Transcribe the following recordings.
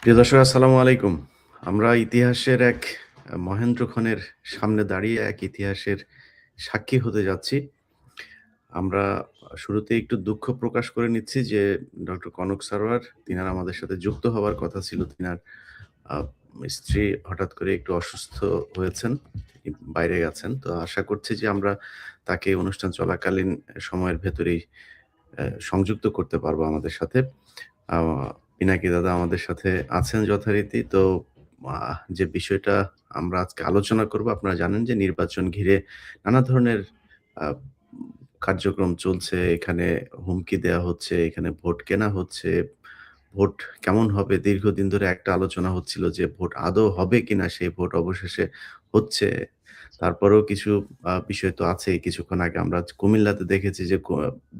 প্রিয় দর্শক আসসালামু আলাইকুম। আমরা ইতিহাসের এক মহেন্দ্রক্ষণের সামনে দাঁড়িয়ে এক ইতিহাসের সাক্ষী হতে যাচ্ছি। আমরা শুরুতেই একটু দুঃখ প্রকাশ করে নিচ্ছি যে ডক্টর কনক সারোয়ার তিনার আমাদের সাথে যুক্ত হওয়ার কথা ছিল। তিনার আ স্ত্রী হঠাৎ করে একটু অসুস্থ হয়েছেন। তিনি বাইরে গেছেন। তো আশা করছি যে আমরা তাকে অনুষ্ঠান চলাকালীন সময়ের ভেতরেই সংযুক্ত করতে পারবো আমাদের সাথে। আ পিনাকি দাদা আমাদের সাথে আছেন যথারীতি। তো যে বিষয়টা আমরা আজকে আলোচনা করব, আপনারা জানেন যে নির্বাচন ঘিরে নানা ধরনের আ কার্যক্রম চলছে। এখানে হুমকি দেয়া হচ্ছে, এখানে ভোট কেনা হচ্ছে। ভোট কেমন হবে? দীর্ঘদিন ধরে একটা আলোচনা হচ্ছিল যে ভোট আদৌ হবে কিনা? সেই ভোট অবশেষে হচ্ছে। তারপরেও কিছু বিষয় তো আছেই। কিছুক্ষণ আগে আমরা কুমিল্লাতে দেখেছি যে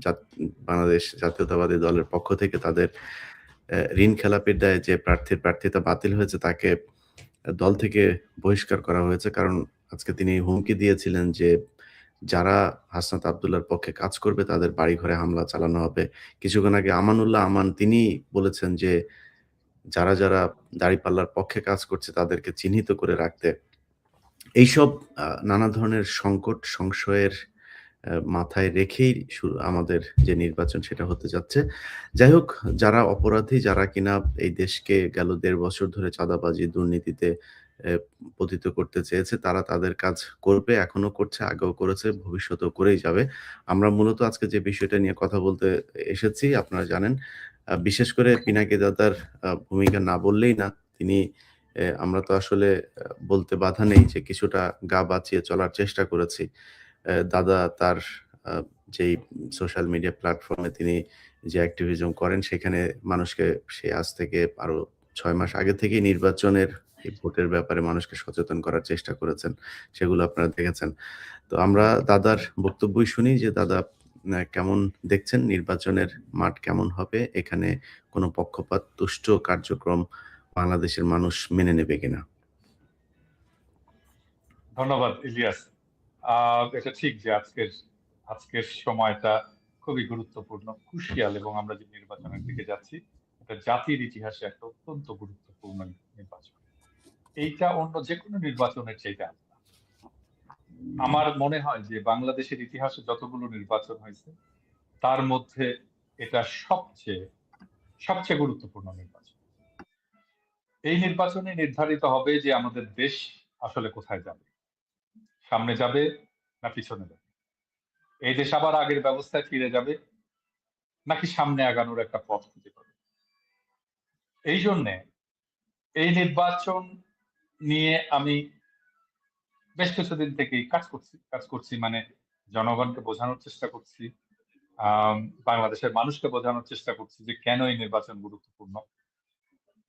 জাত বাংলাদেশ জাতীয়তাবাদী দলের পক্ষ থেকে তাদের ঋণ খেলাপির দায়ে যে প্রার্থীর প্রার্থিতা বাতিল হয়েছে তাকে দল থেকে বহিষ্কার করা হয়েছে। কারণ আজকে তিনি হুমকি দিয়েছিলেন যে, যারা হাসনাত আব্দুল্লাহর পক্ষে কাজ করবে তাদের বাড়িঘরে হামলা চালানো হবে। কিছুক্ষণ আগে আমানুল্লাহ আমান তিনি বলেছেন যে, যারা দাঁড়িপাল্লার পক্ষে কাজ করছে তাদেরকে চিহ্নিত করে রাখতে। এইসব নানা ধরনের সংকট সংশয়ের মাথায় রেখেই আমাদের যে নির্বাচন সেটা হতে যাচ্ছে। যাই হোক, যারা অপরাধী, যারা কিনা এই দেশকে গেল ১.৫ বছর ধরে চাঁদাবাজি, দুর্নীতিতে এ পতিত করতে চেয়েছে, তারা তাদের কাজ করবে, এখনো করছে, আগেও করেছে, ভবিষ্যতেও করেই যাবে। আমরা মূলত আজকে যে বিষয়টা নিয়ে কথা বলতে এসেছি, আপনারা জানেন, বিশেষ করে পিনাকি দাদার ভূমিকা না বললেই না। তিনি আমরা তো আসলে বলতে বাধা নেই যে কিছুটা গা বাঁচিয়ে চলার চেষ্টা করেছি। দাদা তার আ যেই সোশ্যাল মিডিয়া প্ল্যাটফর্মে তিনি যে অ্যাক্টিভিজম করেন সেখানে মানুষকে সে আজ থেকে আরো ৬ মাস আগে থেকেই নির্বাচনের এই ভোটের ব্যাপারে মানুষকে সচেতন করার চেষ্টা করেছেন। সেগুলো আপনারা দেখেছেন। তো আমরা দাদার বক্তব্যই শুনি যে দাদা কেমন দেখছেন নির্বাচনের মাঠ কেমন হবে? এখানে কোনো পক্ষপাত দুষ্ট কার্যক্রম বাংলাদেশের মানুষ মেনে নেবে কিনা? ধন্যবাদ ইলিয়াস। এটা ঠিক যে আজকের সময়টা খুবই গুরুত্বপূর্ণ, ক্রুশিয়াল, এবং আমরা যে নির্বাচনের দিকে যাচ্ছি এটা জাতির ইতিহাসে একটা অত্যন্ত গুরুত্বপূর্ণ নির্বাচন। এইটা অন্য যে কোনো নির্বাচনের চাইতে আলাদা। আমার মনে হয় যে বাংলাদেশের ইতিহাসে যতগুলো নির্বাচন হয়েছে তার মধ্যে এটা সবচেয়ে সবচেয়ে গুরুত্বপূর্ণ নির্বাচন। এই নির্বাচনে নির্ধারিত হবে যে আমাদের দেশ আসলে কোথায় যাবে, সামনে যাবে না পিছনে যাবে, এই দেশ আবার আগের ব্যবস্থায় ফিরে যাবে নাকি সামনে আগানোর একটা পথ খুঁজে পাবে। এই জন্যে এই নির্বাচন নিয়ে আমি বেশ কিছুদিন থেকেই কাজ করছি মানে জনগণকে বোঝানোর চেষ্টা করছি, বাংলাদেশের মানুষকে বোঝানোর চেষ্টা করছি যে কেন এই নির্বাচন গুরুত্বপূর্ণ,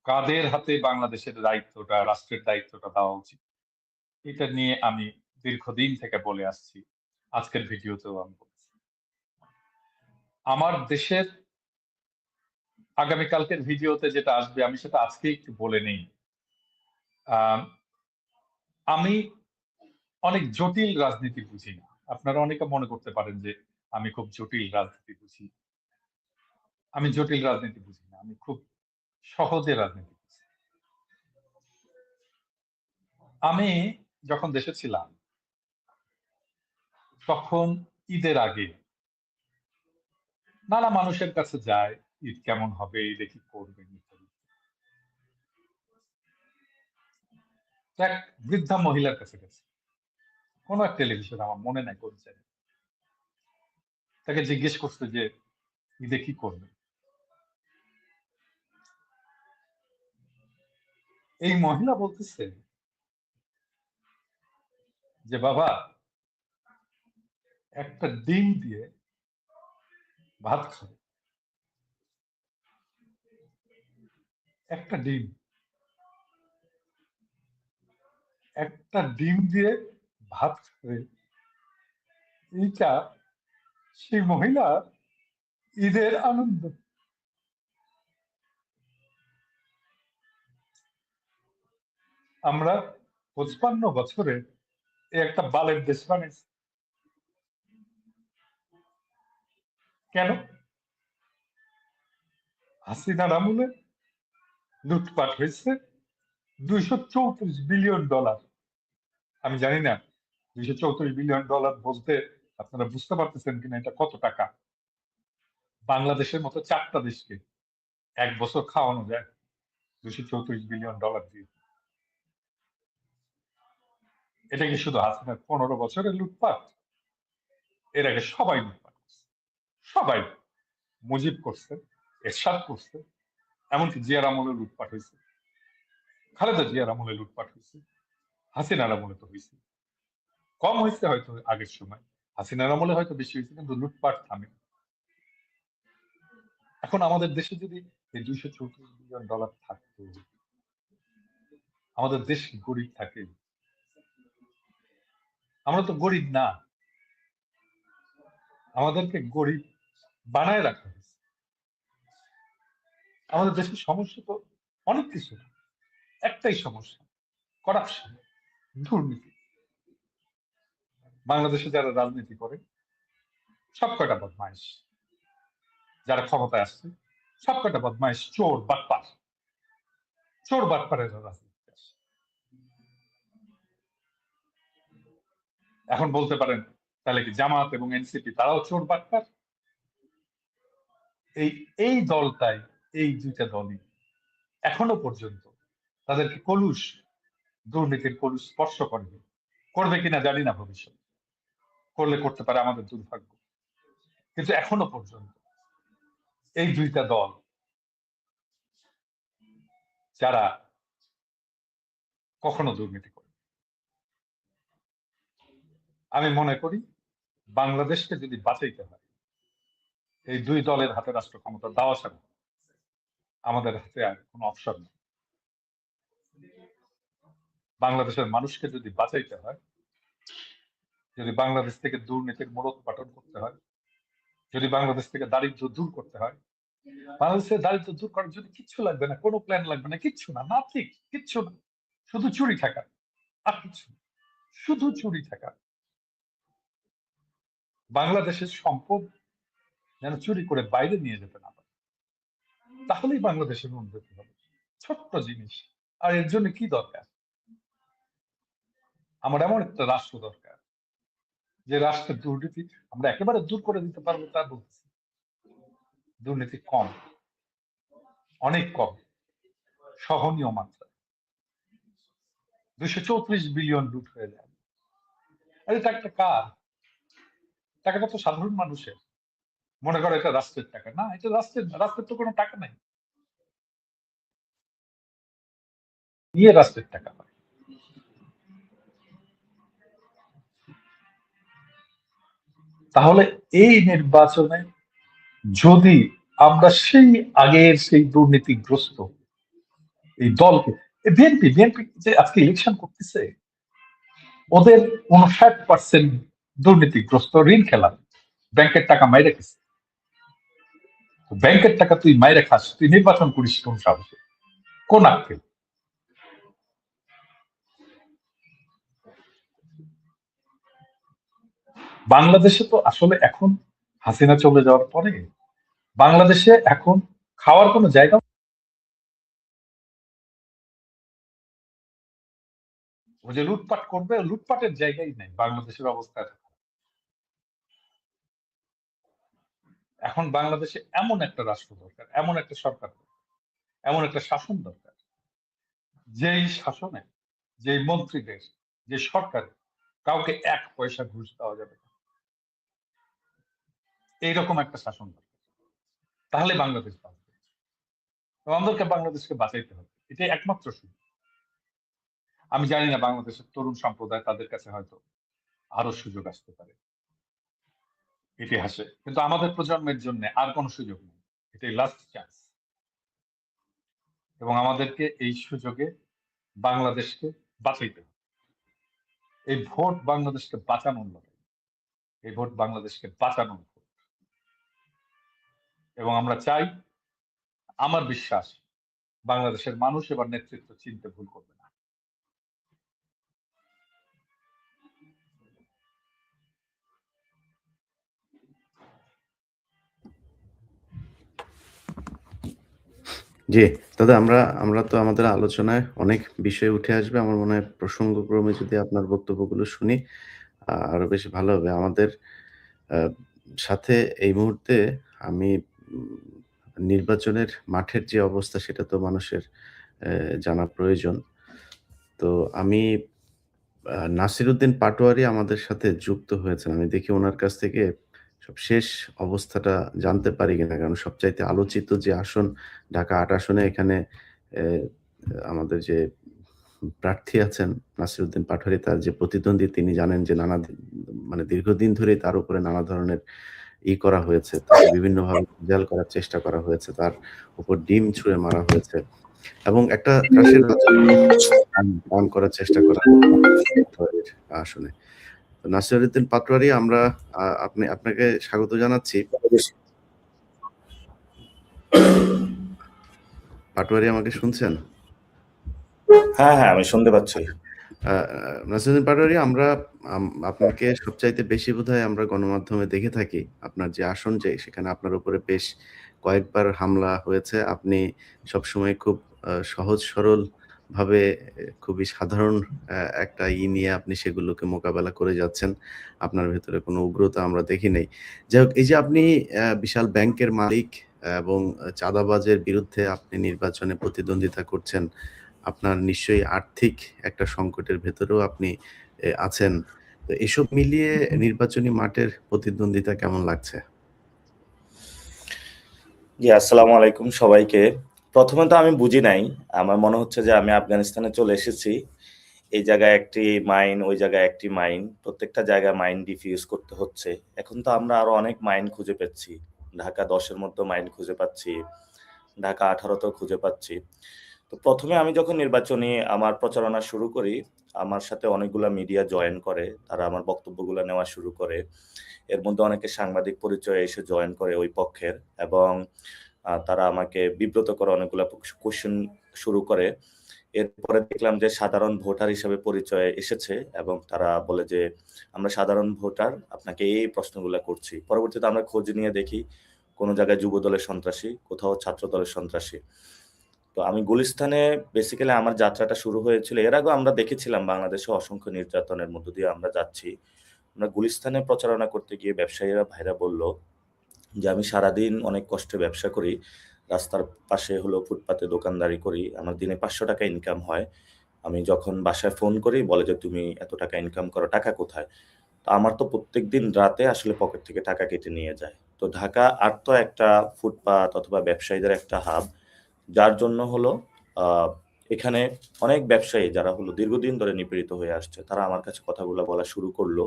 কাদের হাতে বাংলাদেশের দায়িত্বটা, রাষ্ট্রের দায়িত্বটা দেওয়া উচিত। এটা নিয়ে আমি দীর্ঘদিন থেকে বলে আসছি, আজকের ভিডিওতেও আমি বলছি। আমার দেশের আগামীকালকের ভিডিওতে যেটা আসবে আমি সেটা আজকে একটু বলে নেই। আহ, আমি অনেক জটিল রাজনীতি বুঝি না। আপনারা অনেকে মনে করতে পারেন যে আমি খুব জটিল রাজনীতি বুঝি। আমি জটিল রাজনীতি বুঝি না, আমি খুব সহজে রাজনীতি বুঝি। আমি যখন দেশে ছিলাম তখন ঈদের আগে নানা মানুষের কাছে যায়, ঈদ কেমন হবে, ঈদে কি করবেন ইত্যাদি। এক বৃদ্ধা মহিলার কাছে গেছে, কোন এক টেলিভিশন, আমার মনে নাই কোন চ্যানেল। তাকে জিজ্ঞেস করছে যে ঈদে কি করবে। এই মহিলা বলতেছে যে বাবা, একটা ডিম দিয়ে ভাত খাবে, একটা ডিম, একটা ডিম দিয়ে ভাত খাবে। এইটা সেই মহিলা ঈদের আনন্দ। আমরা 55 বছরে একটা বালের দেশ বানাইছি। কেন? হাসিনার আমলে লুটপাট হয়েছে $234 বিলিয়ন। আমি জানি না $234 বিলিয়ন বলতে আপনারা বুঝতে পারতেছেন কিনা, এটা কত টাকা। বাংলাদেশের মতো 4টা দেশকে এক বছর খাওয়ানো যায় $234 বিলিয়ন দিয়ে। এটা কি শুধু হাসিনার 15 বছরের লুটপাট? এর আগে সবাই লুটপাট করছে, সবাই। মুজিব করছে, এরশাদ করছে, এমনকি জিয়ার আমলে লুটপাট হয়েছে, খালেদা জিয়ার আমলে লুটপাট হয়েছে, হাসিনার আমলে তো হয়েছে। কম হয়েছে হয়তো আগের সময়, হাসিনার আমলে হয়তো বেশি হয়েছে, কিন্তু লুটপাট থামে। এখন আমাদের দেশে যদি এই $234 বিলিয়ন থাকতো, আমাদের দেশ কি গরিব থাকে? আমরা তো গরিব না, আমাদেরকে গরিব বানায় রাখা হয়েছে। আমাদের দেশের সমস্যা তো অনেক কিছু না, একটাই সমস্যা, করাপশন, দুর্নীতি। বাংলাদেশে যারা রাজনীতি করে সব কয়টা বদমাইশ, যারা ক্ষমতায় আসছে সব কয়টা বদমাইশ, চোর বাটপার, চোর বাটপারের রাজনীতি আসে। এখন বলতে পারেন তাহলে কি জামাত এবং এনসিপি তারাও চোর বাটপার? এই এই দলটাই, এই দুইটা দলই এখনো পর্যন্ত তাদেরকে কলুষ, দুর্নীতির কলুষ স্পর্শ করবে, করবে কিনা জানি না, ভবিষ্যৎ করলে করতে পারে, আমাদের দুর্ভাগ্য। কিন্তু এখনো পর্যন্ত এই দুইটা দল যারা কখনো দুর্নীতি করে। আমি মনে করি বাংলাদেশকে যদি বাঁচাইতে হয়, এই দুই দলের হাতে রাষ্ট্র ক্ষমতা দেওয়া ছাড়া আমাদের হাতে আর কোনো অপশন নেই। বাংলাদেশের মানুষকে যদি বাঁচাইতে হয়, যদি বাংলাদেশ থেকে দুর্নীতির মূলোৎপাটন করতে হয়, যদি বাংলাদেশ থেকে দারিদ্র দূর করতে হয়, বাংলাদেশের দারিদ্র দূর করার জন্য কিচ্ছু লাগবে না, কোনো প্ল্যান লাগবে না, কিচ্ছু না, নাথিং, কিচ্ছু না, শুধু চুরি থাকা, আর কিছু না, শুধু চুরি থাকা। বাংলাদেশের সম্পদ যেন চুরি করে বাইরে নিয়ে যেতে না পারে, তাহলেই বাংলাদেশের উন্নতি হবে। ছোট্ট জিনিস। আর এর জন্য কি দরকার? আমার এমন একটা রাষ্ট্র দরকার যে রাষ্ট্রের দুর্নীতি আমরা একেবারে দূর করে দিতে পারবো, তা বলছি। দুর্নীতি কম, অনেক কম, সহনীয় মাত্রা। 234 বিলিয়ন লুট হয়ে যায়। আরে টাকাটা কার? টাকাটা তো সাধারণ মানুষের। মনে করো এটা রাষ্ট্রের টাকা না, এটা রাষ্ট্রের তো কোনো টাকা নাই, নিয়ে রাষ্ট্রের টাকা হয়। তাহলে এই নির্বাচনে যদি আমরা সেই আগের সেই দুর্নীতিগ্রস্ত এই দলকে, বিএনপি বিএনপি যে আজকে ইলেকশন করতেছে, ওদের 59% দুর্নীতিগ্রস্ত, ঋণ খেলা, ব্যাংকের টাকা মাইরে খেছে। ব্যাংকের টাকা তুই মাইরে খাস, তুই নির্বাচন করিস কোন সাহসে, কোন আক্কেল? বাংলাদেশে তো আসলে এখন হাসিনা চলে যাওয়ার পরে বাংলাদেশে এখন খাওয়ার কোনো জায়গা, ও যে লুটপাট করবে, লুটপাটের জায়গাই নেই। বাংলাদেশের অবস্থা এখন বাংলাদেশে এমন একটা রাষ্ট্র দরকার, এমন একটা সরকার দরকার, এমন একটা শাসন দরকার, যেই শাসনে, যেই মন্ত্রীদের, যে সরকারে কাউকে 1 পয়সা ঘুষ দেওয়া যাবে না, এইরকম একটা শাসন দরকার। তাহলে বাংলাদেশ বাঁচবে। আমাদেরকে বাংলাদেশকে বাঁচাইতে হবে, এটাই একমাত্র সুযোগ। আমি জানি না বাংলাদেশের তরুণ সম্প্রদায়, তাদের কাছে হয়তো আরো সুযোগ আসতে পারে ইতিহাসে, কিন্তু আমাদের প্রজন্মের জন্য আর কোনো সুযোগ নেই, এটাই লাস্ট চান্স। এবং আমাদেরকে এই সুযোগে বাংলাদেশকে বাঁচাইতে হবে। এই ভোট বাংলাদেশকে বাঁচানোর লড়াই, এই ভোট বাংলাদেশকে বাঁচানোর ভোট। এবং আমরা চাই, আমার বিশ্বাস বাংলাদেশের মানুষ এবার নেতৃত্ব চিনতে ভুল করবে না। জি জি, দাদা আমরা তো আমাদের আলোচনায় অনেক বিষয় উঠে আসবে। আমার মনে হয় প্রসঙ্গক্রমে যদি আপনার বক্তব্যগুলো শুনি আরো বেশি ভালো হবে। আমাদের আ সাথে এই মুহূর্তে আমি উম নির্বাচনের মাঠের যে অবস্থা সেটা তো মানুষের জানা প্রয়োজন। তো আমি নাসিরউদ্দিন পাটোয়ারি আমাদের সাথে যুক্ত হয়েছেন। আমি দেখি উনার কাছ থেকে সব শেষ অবস্থাটা জানতে পারি কিনা। কারণ সবচাইতে আলোচিত যে আসন ঢাকা ৮ আসনে এখানে অ্যা আমাদের যে প্রার্থী আছেন নাসিরউদ্দিন পাটোয়ারি তার যে প্রতিদ্বন্দ্বী তিনি জানেন যে মানে দীর্ঘদিন ধরেই তার উপরে নানা ধরনের করা হয়েছে। তাকে বিভিন্নভাবে ভেজাল করার চেষ্টা করা হয়েছে। তার উপর ডিম ছুঁড়ে মারা হয়েছে এবং একটা ত্রাসের রাজত্ব কায়েম করার চেষ্টা করা পাটোয়ারির আসনে। তো নাসিরউদ্দিন পাটোয়ারি আমরা আপনাকে স্বাগত জানাচ্ছি। পাটোয়ারি আমাকে শুনছেন? হ্যাঁ, আমি শুনতে পাচ্ছি। আ নাসিরউদ্দিন পাটোয়ারি আমরা আপনাকে সবচাইতে বেশি বোধহয় আমরা গণমাধ্যমে দেখে থাকি। আপনার যে আসন সেখানে আপনার উপরে বেশ কয়েকবার হামলা হয়েছে। আপনি সবসময় খুব সহজ সরল ভাবে খুবই সাধারণ একটা নিয়ে আপনি সেগুলোকে মোকাবেলা করে যাচ্ছেন। আপনার ভেতরে কোনো উগ্রতা আমরা দেখি নাই। যাই হোক এই যে আপনি বিশাল ব্যাংকের মালিক এবং চাঁদাবাজের বিরুদ্ধে আপনি নির্বাচনে প্রতিদ্বন্দ্বিতা করছেন। আপনার নিশ্চয়ই আর্থিক একটা সংকটের ভেতরেও আপনি আছেন। তো এসব মিলিয়ে নির্বাচনী মাঠের প্রতিদ্বন্দ্বিতা কেমন লাগছে? জি, আসসালামু আলাইকুম সবাইকে। প্রথমে তো আমি বুঝি নাই। আমার মনে হচ্ছে যে আমি আফগানিস্তানে চলে এসেছি। এই জায়গায় একটি মাইন, ওই জায়গায় একটি মাইন। প্রত্যেকটা জায়গায় মাইন ডিফিউজ করতে হচ্ছে। এখন তো আমরা আরো অনেক মাইন খুঁজে পাচ্ছি। ঢাকা ১০ এর মধ্যে মাইন খুঁজে পাচ্ছি। ঢাকা ১৮ তেও খুঁজে পাচ্ছি। তো প্রথমে আমি যখন নির্বাচনী আমার প্রচারণা শুরু করি, আমার সাথে অনেকগুলা মিডিয়া জয়েন করে। তারা আমার বক্তব্যগুলা নেওয়া শুরু করে। এর মধ্যে অনেকে সাংবাদিক পরিচয়ে এসে জয়েন করে ওই পক্ষের এবং তারা আমাকে বিব্রত করে অনেকগুলা কোয়েশ্চেন শুরু করে। এরপরে দেখলাম যে সাধারণ ভোটার হিসেবে পরিচয়ে এসেছে এবং তারা বলে যে, "আমরা সাধারণ ভোটার, আপনাকে এই প্রশ্নগুলা করছি।" পরবর্তীতে আমরা খোঁজ নিয়ে দেখি, কোন জায়গায় যুবদলের সন্ত্রাসী, কোথাও ছাত্রদলের সন্ত্রাসী। তো আমি গুলিস্তানে বেসিক্যালি আমার যাত্রাটা শুরু হয়েছিল। এর আগেও আমরা দেখেছিলাম বাংলাদেশে অসংখ্য নির্যাতনের মধ্য দিয়ে আমরা যাচ্ছি। আমরা গুলিস্তানে প্রচারণা করতে গিয়ে ব্যবসায়ীরা ভাইরা বলল যে, "আমি সারাদিন অনেক কষ্টে ব্যবসা করি। রাস্তার পাশে হলো ফুটপাতে দোকানদারি করি। আমার দিনে ৳৫০০ ইনকাম হয়। আমি যখন বাসায় ফোন করি বলে যে, 'তুমি এত টাকা ইনকাম করো, টাকা কোথায়?' তো আমার তো প্রত্যেকদিন রাতে আসলে পকেট থেকে টাকা কেটে নিয়ে যায়। তো ঢাকা ৮ তো একটা ফুটপাত অথবা ব্যবসায়ীদের একটা হাব। যার জন্য হলো আ এখানে অনেক ব্যবসায়ী যারা হলো দীর্ঘদিন ধরে নিপীড়িত হয়ে আসছে, তারা আমার কাছে কথাগুলা বলা শুরু করল।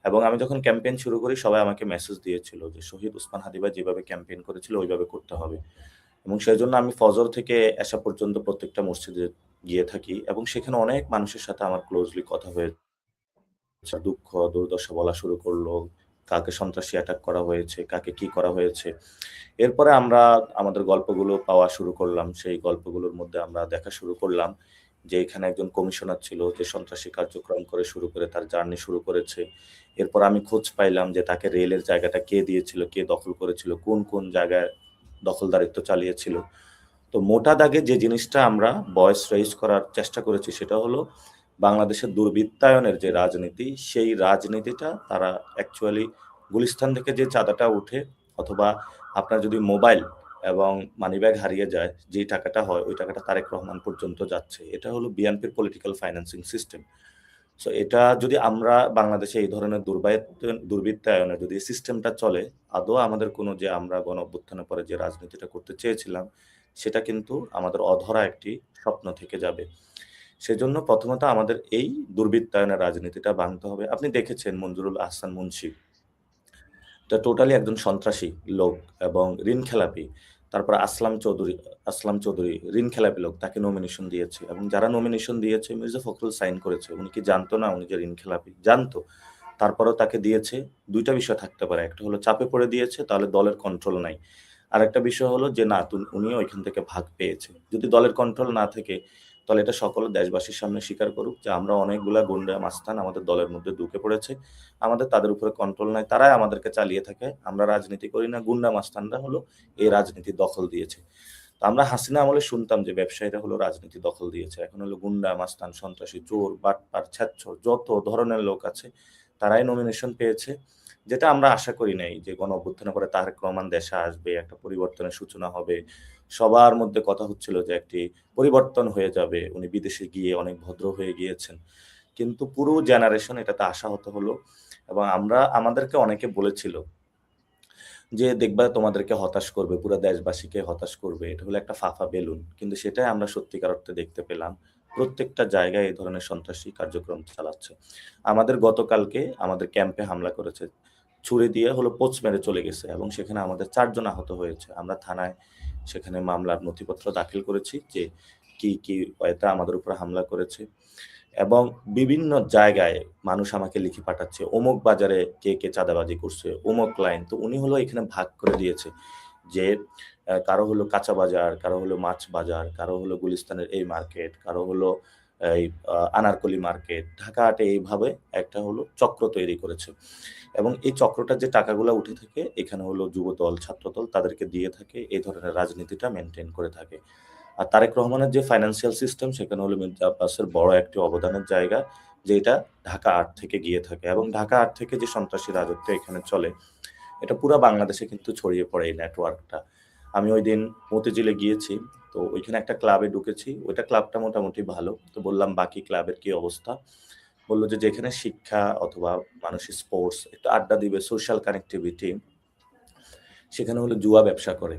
এবং আমি যখন ক্যাম্পেইন শুরু করি সবাই আমাকে মেসেজ দিয়েছিল যে, "শহীদ ওসমান হাদি ভাই যেভাবে ক্যাম্পেইন করেছিল ওইভাবে করতে হবে।" এবং সেজন্য আমি ফজর থেকে এশা পর্যন্ত প্রত্যেকটা মসজিদে গিয়ে থাকি এবং সেখানে অনেক মানুষের সাথে আমার ক্লোজলি কথা হয়েছে। দুঃখ, দুর্দশা বলা শুরু করল। কাকে সন্ত্রাসী অ্যাটাক করা হয়েছে, কাকে কি করা হয়েছে। এরপরে আমরা আমাদের গল্পগুলো পাওয়া শুরু করলাম। সেই গল্পগুলোর মধ্যে আমরা দেখা শুরু করলাম যে, এখানে একজন কমিশনার ছিল যে সন্ত্রাসী কার্যক্রম করে শুরু করে তার জার্নি শুরু করেছে। এরপর আমি খোঁজ পাইলাম যে তাকে রেলের জায়গাটা কে দিয়েছিল, কে দখল করেছিল, কোন জায়গায় দখলদারিত্ব চালিয়েছিল। তো মোটা দাগে যে জিনিসটা আমরা ভয়েস রেইজ করার চেষ্টা করেছি সেটা হলো বাংলাদেশের দুর্বৃত্তায়নের যে রাজনীতি, সেই রাজনীতিটা তারা অ্যাকচুয়ালি গুলিস্তান থেকে যে চাঁদাটা উঠে অথবা আপনার যদি মোবাইল এবং মানিব্যাগ হারিয়ে যায়, যেই টাকাটা হয় ওই টাকাটা তারেক রহমান পর্যন্ত যাচ্ছে। এটা হলো বিএনপির পলিটিক্যাল ফাইন্যান্সিং সিস্টেম। সো এটা যদি আমরা বাংলাদেশে এই ধরনের দুর্বৃত্তায়নের যদি সিস্টেমটা চলে, আদৌ আমাদের কোনো যে আমরা গণ-অভ্যুত্থানের পরে যে রাজনীতিটা করতে চেয়েছিলাম, সেটা কিন্তু আমাদের অধরা একটি স্বপ্ন থেকে যাবে। সেজন্য প্রথমত আমাদের এই দুর্বৃত্তায়নের রাজনীতিটা ভাঙতে হবে। আপনি দেখেছেন মঞ্জুরুল আহসান মুন্সী। এটা টোটালি একজন সন্ত্রাসী লোক এবং ঋণ খেলাপি। তারপর আসলাম চৌধুরী ঋণ খেলাপি লোক। তাকে নমিনেশন দিয়েছে এবং যারা নমিনেশন দিয়েছে মির্জা ফখরুল সাইন করেছে। উনি কি জানতো না উনি যে ঋণ খেলাপি? জানতো। তারপরেও তাকে দিয়েছে। ২ টা বিষয় থাকতে পারে। একটা হলো চাপে পড়ে দিয়েছে তাহলে দলের কন্ট্রোল নাই। আরেকটা বিষয় হলো যে না উনিও এখান থেকে ভাগ পেয়েছে। যদি দলের কন্ট্রোল না থাকে তাহলে এটা সকল দেশবাসীর সামনে স্বীকার করুক যে আমরা অনেকগুলা গুন্ডা মাস্তান আমাদের দলের মধ্যে ঢুকে পড়েছে। আমাদের তাদের উপরে কন্ট্রোল নাই। তারাই আমাদেরকে চালিয়ে থাকে। আমরা রাজনীতি করি না। গুন্ডা মাস্তানরা হলো এই রাজনীতি দখল দিয়েছে। তো আমরা হাসিনা আমলে শুনতাম যে ব্যবসায়ীরা হলো রাজনীতি দখল দিয়েছে, এখন হলো গুন্ডা, মাস্তান, সন্ত্রাসী, চোর, বাটপার, ছ্যাচ্ছর যত ধরনের লোক আছে তারাই নমিনেশন পেয়েছে, যেটা আমরা আশা করি নাই যে গণ অভ্যুত্থানের পরে তারেক রহমান দেশে আসবে, একটা পরিবর্তনের সূচনা হবে। সবার মধ্যে কথা হচ্ছিল যে একটি পরিবর্তন হয়ে যাবে, উনি বিদেশে গিয়ে অনেক ভদ্র হয়ে গিয়েছেন, কিন্তু পুরো জেনারেশন এটাতে আশাহত হলো। এবং আমাদেরকে অনেকে বলেছিল যে দেখবা তোমাদেরকে হতাশ করবে, পুরো দেশবাসীকে হতাশ করবে, এটা হলো একটা ফাফা বেলুন। কিন্তু সেটাই আমরা সত্যিকার অর্থে দেখতে পেলাম, প্রত্যেকটা জায়গায় এই ধরনের সন্ত্রাসী কার্যক্রম চালাচ্ছে। আমাদের গতকালকে আমাদের ক্যাম্পে হামলা করেছে, ছুরি দিয়ে হলো পোঁচ মেরে চলে গেছে এবং সেখানে আমাদের 4 জন আহত হয়েছে। আমরা থানায় সেখানে মামলার নথিপত্র দাখিল করেছি যে কি ওয়েতে আমাদের উপর হামলা করেছে। এবং বিভিন্ন জায়গায় মানুষ আমাকে লিখে পাঠাচ্ছে, অমুক বাজারে কে চাঁদাবাজি করছে, অমুক লাইন। তো উনি হলো এখানে ভাগ করে দিয়েছে যে কারো হলো কাঁচা বাজার, কারো হলো মাছ বাজার, কারো হলো গুলিস্তানের এই মার্কেট, কারো হলো এই আনারকলি মার্কেট, ঢাকা হাটে এইভাবে একটা হলো চক্র তৈরি করেছে। এবং এই চক্রটার যে টাকাগুলো উঠে থাকে এখানে হলো যুবদল, ছাত্রদল তাদেরকে দিয়ে থাকে, এই ধরনের রাজনীতিটা মেনটেন করে থাকে। আর তারেক রহমানের যে ফাইন্যান্সিয়াল সিস্টেম সেখানে হলো মির্জা আব্বাসের বড় একটি অবদানের জায়গা, যেটা ঢাকা ৮ থেকে গিয়ে থাকে। এবং ঢাকা ৮ থেকে যে সন্ত্রাসী রাজত্ব এখানে চলে এটা পুরা বাংলাদেশে কিন্তু ছড়িয়ে পড়ে এই নেটওয়ার্কটা। আমি ওইদিন মতিঝিলে গিয়েছি, তো ওইখানে একটা ক্লাবে ঢুকেছি, ওইটা ক্লাবটা মোটামুটি ভালো। তো বললাম বাকি ক্লাবের কি অবস্থা? বলল যে যেখানে শিক্ষা অথবা মানুষের স্পোর্টস একটু আড্ডা দিবে, সোশ্যাল কানেক্টিভিটি, সেখানে হলো জুয়া ব্যবসা করে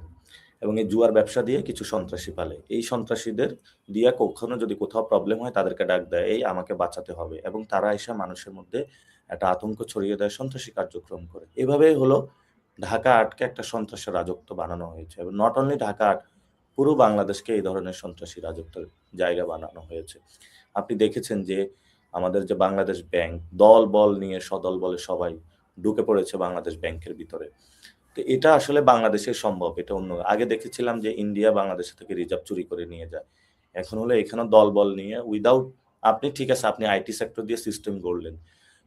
এবং এই জুয়ার ব্যবসা দিয়ে কিছু সন্ত্রাসী পালে। এই সন্ত্রাসীদের দিয়ে কখনো যদি কোথাও প্রবলেম হয় তাদেরকে ডাক দেয়, এই আমাকে বাঁচাতে হবে, এবং তারা এসে মানুষের মধ্যে একটা আতঙ্ক ছড়িয়ে দেয়, সন্ত্রাসী কার্যক্রম করে। এভাবে হলো ঢাকা ৮কে একটা সন্ত্রাসের রাজত্ব বানানো হয়েছে এবং নট অনলি ঢাকা ৮, পুরো বাংলাদেশকে এই ধরনের সন্ত্রাসী রাজত্বের জায়গা বানানো হয়েছে। আপনি দেখেছেন যে আমাদের যে বাংলাদেশ ব্যাংক দল বল নিয়ে সদল বলে সবাই ঢুকে পড়েছে বাংলাদেশ ব্যাংকের ভিতরে। তো এটা আসলে বাংলাদেশে সম্ভব, এটা অন্য। আগে দেখেছিলাম যে ইন্ডিয়া বাংলাদেশ থেকে রিজার্ভ চুরি করে নিয়ে যায়, এখন হলো এখানে দলবল নিয়ে উইদাউট, আপনি ঠিক আছে আপনি আইটি সেক্টর দিয়ে সিস্টেম গড়লেন,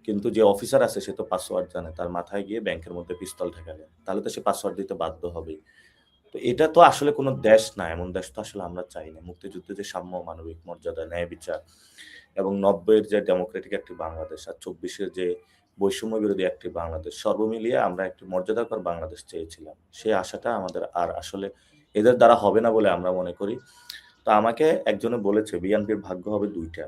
কিন্তু যে অফিসার আছে সে তো পাসওয়ার্ড জানে, তার মাথায় গিয়ে ব্যাংকের মধ্যে পিস্তল ঠেকালেন, তাহলে তো সে পাসওয়ার্ড দিতে বাধ্য হবে। তো এটা তো আসলে কোনো দেশ না, এমন দেশ তো আসলে আমরা চাই না। মুক্তিযুদ্ধে যে সাম্য, মানবিক মর্যাদা, ন্যায় বিচার এবং ৯০-এর যে ডেমোক্রেটিক একটি বাংলাদেশ আর ২৪-এর যে বৈষম্য বিরোধী একটি বাংলাদেশ, সর্বমিলিয়ে আমরা একটি মর্যাদাকর বাংলাদেশ চেয়েছিলাম। সেই আশাটা আমাদের আর আসলে এদের দ্বারা হবে না বলে আমরা মনে করি। তো আমাকে একজনে বলেছে বিএনপির ভাগ্য হবে ২টা।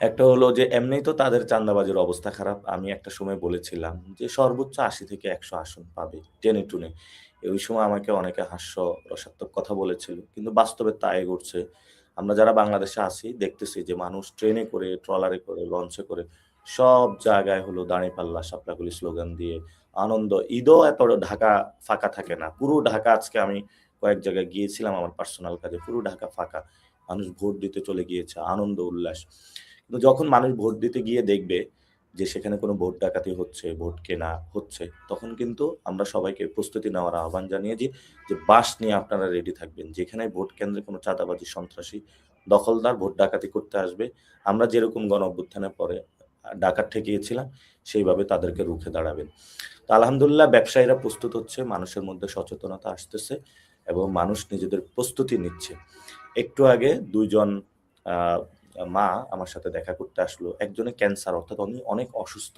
একটা হলো যে এমনিই তো তাদের চাঁদাবাজির অবস্থা খারাপ। আমি একটা সময় বলেছিলাম যে সর্বোচ্চ ৮০ থেকে ১০০ আসন পাবে টেনে টুনে। ওই সময় আমাকে অনেকে হাস্যরসাত্মক কথা বলেছিল। কিন্তু বাস্তবে তাই ঘটছে। আমরা যারা বাংলাদেশে আছি দেখতেছি যে মানুষ ট্রেনে করে, ট্রলারে করে, লঞ্চে করে সব জায়গায় হলো দাঁড়িপাল্লা, শাপলাকলি স্লোগান দিয়ে আনন্দ। ঈদও এত ঢাকা ফাঁকা থাকে না। পুরো ঢাকা আজকে আমি কয়েক জায়গায় গিয়েছিলাম আমার পার্সোনাল কাজে। পুরো ঢাকা ফাঁকা। মানুষ ভোট দিতে চলে গিয়েছে, আনন্দ উল্লাস। কিন্তু যখন মানুষ ভোট দিতে গিয়ে দেখবে যে সেখানে কোনো ভোট ডাকাতি হচ্ছে, ভোট কেনা হচ্ছে, তখন কিন্তু আমরা সবাইকে প্রস্তুতি নেওয়ার আহ্বান জানিয়েছি যে বাস নিয়ে আপনারা রেডি থাকবেন। যেখানে ভোট কেন্দ্রে কোনো চাঁদাবাজি, সন্ত্রাসী, দখলদার ভোট ডাকাতি করতে আসবে, আমরা যেরকম গণ অভ্যুত্থানের পরে ডাকাত ঠেকিয়েছিলাম সেইভাবে তাদেরকে রুখে দাঁড়াবেন। তো আলহামদুলিল্লাহ ব্যবসায়ীরা প্রস্তুত হচ্ছে, মানুষের মধ্যে সচেতনতা আসতেছে এবং মানুষ নিজেদের প্রস্তুতি নিচ্ছে। একটু আগে ২ জন আ মা আমার সাথে দেখা করতে আসলো। একজনে ক্যান্সার, অর্থাৎ উনি অনেক অসুস্থ।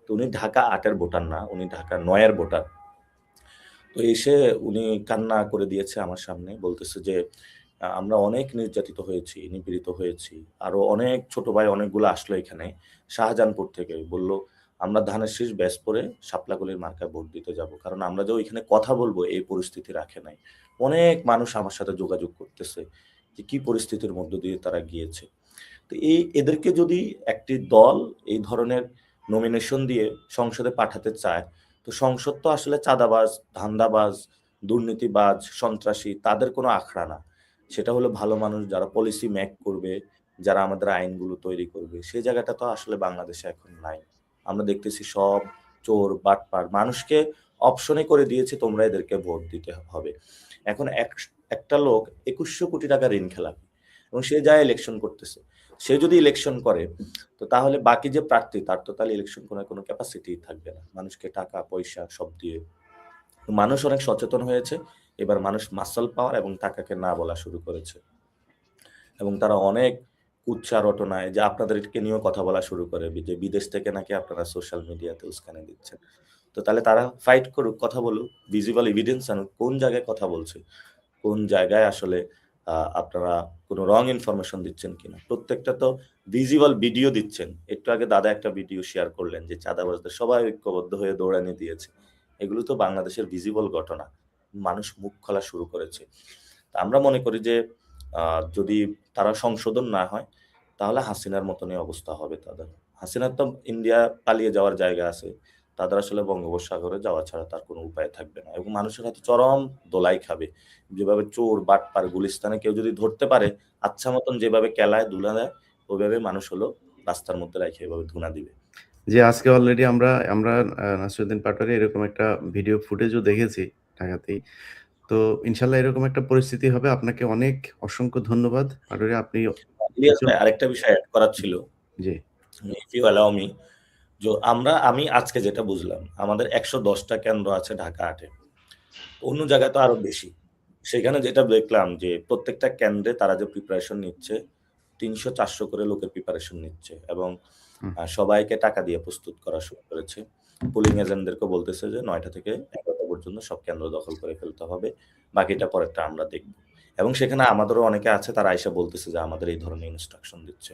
তো উনি ঢাকা ৮ এর ভোটার না, উনি ঢাকা ৯ এর ভোটার। তো এসে উনি কান্না করে দিয়েছে আমার সামনে। বলতেছে যে, আমরা অনেক নির্যাতিত হয়েছি, নিপীড়িত হয়েছি। আরো অনেক ছোট ভাই অনেকগুলো আসলো এখানে শাহজাহানপুর থেকে। বলল, "আমরা ধানের শীষ ব্যাচ পরে শাপলাকলির মার্কায় ভোট দিতে যাবো। কারণ আমরা যে ওইখানে কথা বলবো এই পরিস্থিতি রাখে নাই।" অনেক মানুষ আমার সাথে যোগাযোগ করতেছে যে কি পরিস্থিতির মধ্য দিয়ে তারা গিয়েছে। তো এদেরকে যদি একটি দল এই ধরনের নমিনেশন দিয়ে সংসদে পাঠাতে চায়, তো সংসদ তো আসলে চাঁদাবাজ, ধান্দাবাজ, দুর্নীতিবাজ, সন্ত্রাসী তাদের কোনো আখড়া না। সেটা হলো ভালো মানুষ যারা পলিসি মেক করবে, যারা আমাদের আইনগুলো তৈরি করবে। সেই জায়গাটা তো আসলে বাংলাদেশে এখন নাই। আমরা দেখতেছি সব চোর, বাটপার। মানুষকে অপশনে করে দিয়েছে তোমরা এদেরকে ভোট দিতে হবে। এখন একটা লোক ২১০০ কোটি টাকা ঋণ খেলাপি এবং সে যায় ইলেকশন করতেছে। সে যদি ইলেকশন করে তো তাহলে বাকি যে প্রার্থী তার তো তাহলে ইলেকশন করার কোনো ক্যাপাসিটি থাকবে না। মানুষকে টাকা পয়সা সব দিয়ে। মানুষ অনেক সচেতন হয়েছে। এবার মানুষ মাসল পাওয়ার এবং টাকাকে না বলা শুরু করেছে এবং তারা অনেক কুৎসা রটনায় যে আপনাদেরকে নিয়েও কথা বলা শুরু করে যে বিদেশ থেকে নাকি আপনারা সোশ্যাল মিডিয়াতে উস্কানি দিচ্ছেন। তো তাহলে তারা ফাইট করুক, কথা বলুক, ভিজিবল এভিডেন্স আনুক, কোন জায়গায় কথা বলছে, কোন জায়গায় আসলে আপনারা কোনো রং ইনফরমেশন দিচ্ছেন কিনা। প্রত্যেকটা তো ভিজিবল ভিডিও দিচ্ছেন। একটু আগে দাদা একটা ভিডিও শেয়ার করলেন যে চাঁদাবাজদের সবাই ঐক্যবদ্ধ হয়ে দৌড়ানি দিয়েছে। এগুলো তো বাংলাদেশের ভিজিবল ঘটনা। মানুষ মুখ খোলা শুরু করেছে। তা আমরা মনে করি যে যদি তারা সংশোধন না হয় তাহলে হাসিনার মতনই অবস্থা হবে তাদের। হাসিনার তো ইন্ডিয়া পালিয়ে যাওয়ার জায়গা আছে, তাদের আসলে বঙ্গোপসাগরে যাওয়া ছাড়া তার কোনো উপায় থাকবে না এবং মানুষের হাতে চরম দোলাই খাবে। যেভাবে চোর বাটপার গুলিস্তানে কেউ যদি ধরতে পারে আচ্ছা মতন যেভাবে কেলায় ধুলা দেয় ওইভাবে মানুষ হলো রাস্তার মধ্যে রেখে এভাবে ধুনা দিবে। যে আজকে অলরেডি আমরা নাসিরউদ্দিন পাটোয়ারি এরকম একটা ভিডিও ফুটেজও দেখেছি ঢাকাতেই। তো ইনশাল্লাহ এরকম একটা পরিস্থিতি হবে। আপনাকে অনেক অসংখ্য ধন্যবাদ পাটোয়ারি। আপনি ইলিয়াস ভাই আরেকটা বিষয় অ্যাড করার ছিল, জি ইফ ইউ অ্যালাউ মি। আমি আজকে যেটা বুঝলাম আমাদের 110টা কেন্দ্র আছে ঢাকা 8-এ, অন্য জায়গায় তো আরো বেশি। সেখানে যেটা দেখলাম যে প্রত্যেকটা কেন্দ্রে তারা যে প্রিপারেশন নিচ্ছে 300-400 করে লোকের প্রিপারেশন নিচ্ছে এবং সবাইকে টাকা দিয়ে প্রস্তুত করা শুরু করেছে। পুলিং এজেন্টদেরকে বলতেছে যে 9টা থেকে 11টা পর্যন্ত সব কেন্দ্র দখল করে ফেলতে হবে, বাকিটা পরেরটা আমরা দেখব। এবং সেখানে আমাদেরও অনেকে আছে তারা আইসা বলতেছে যে আমাদের এই ধরনের ইনস্ট্রাকশন দিচ্ছে।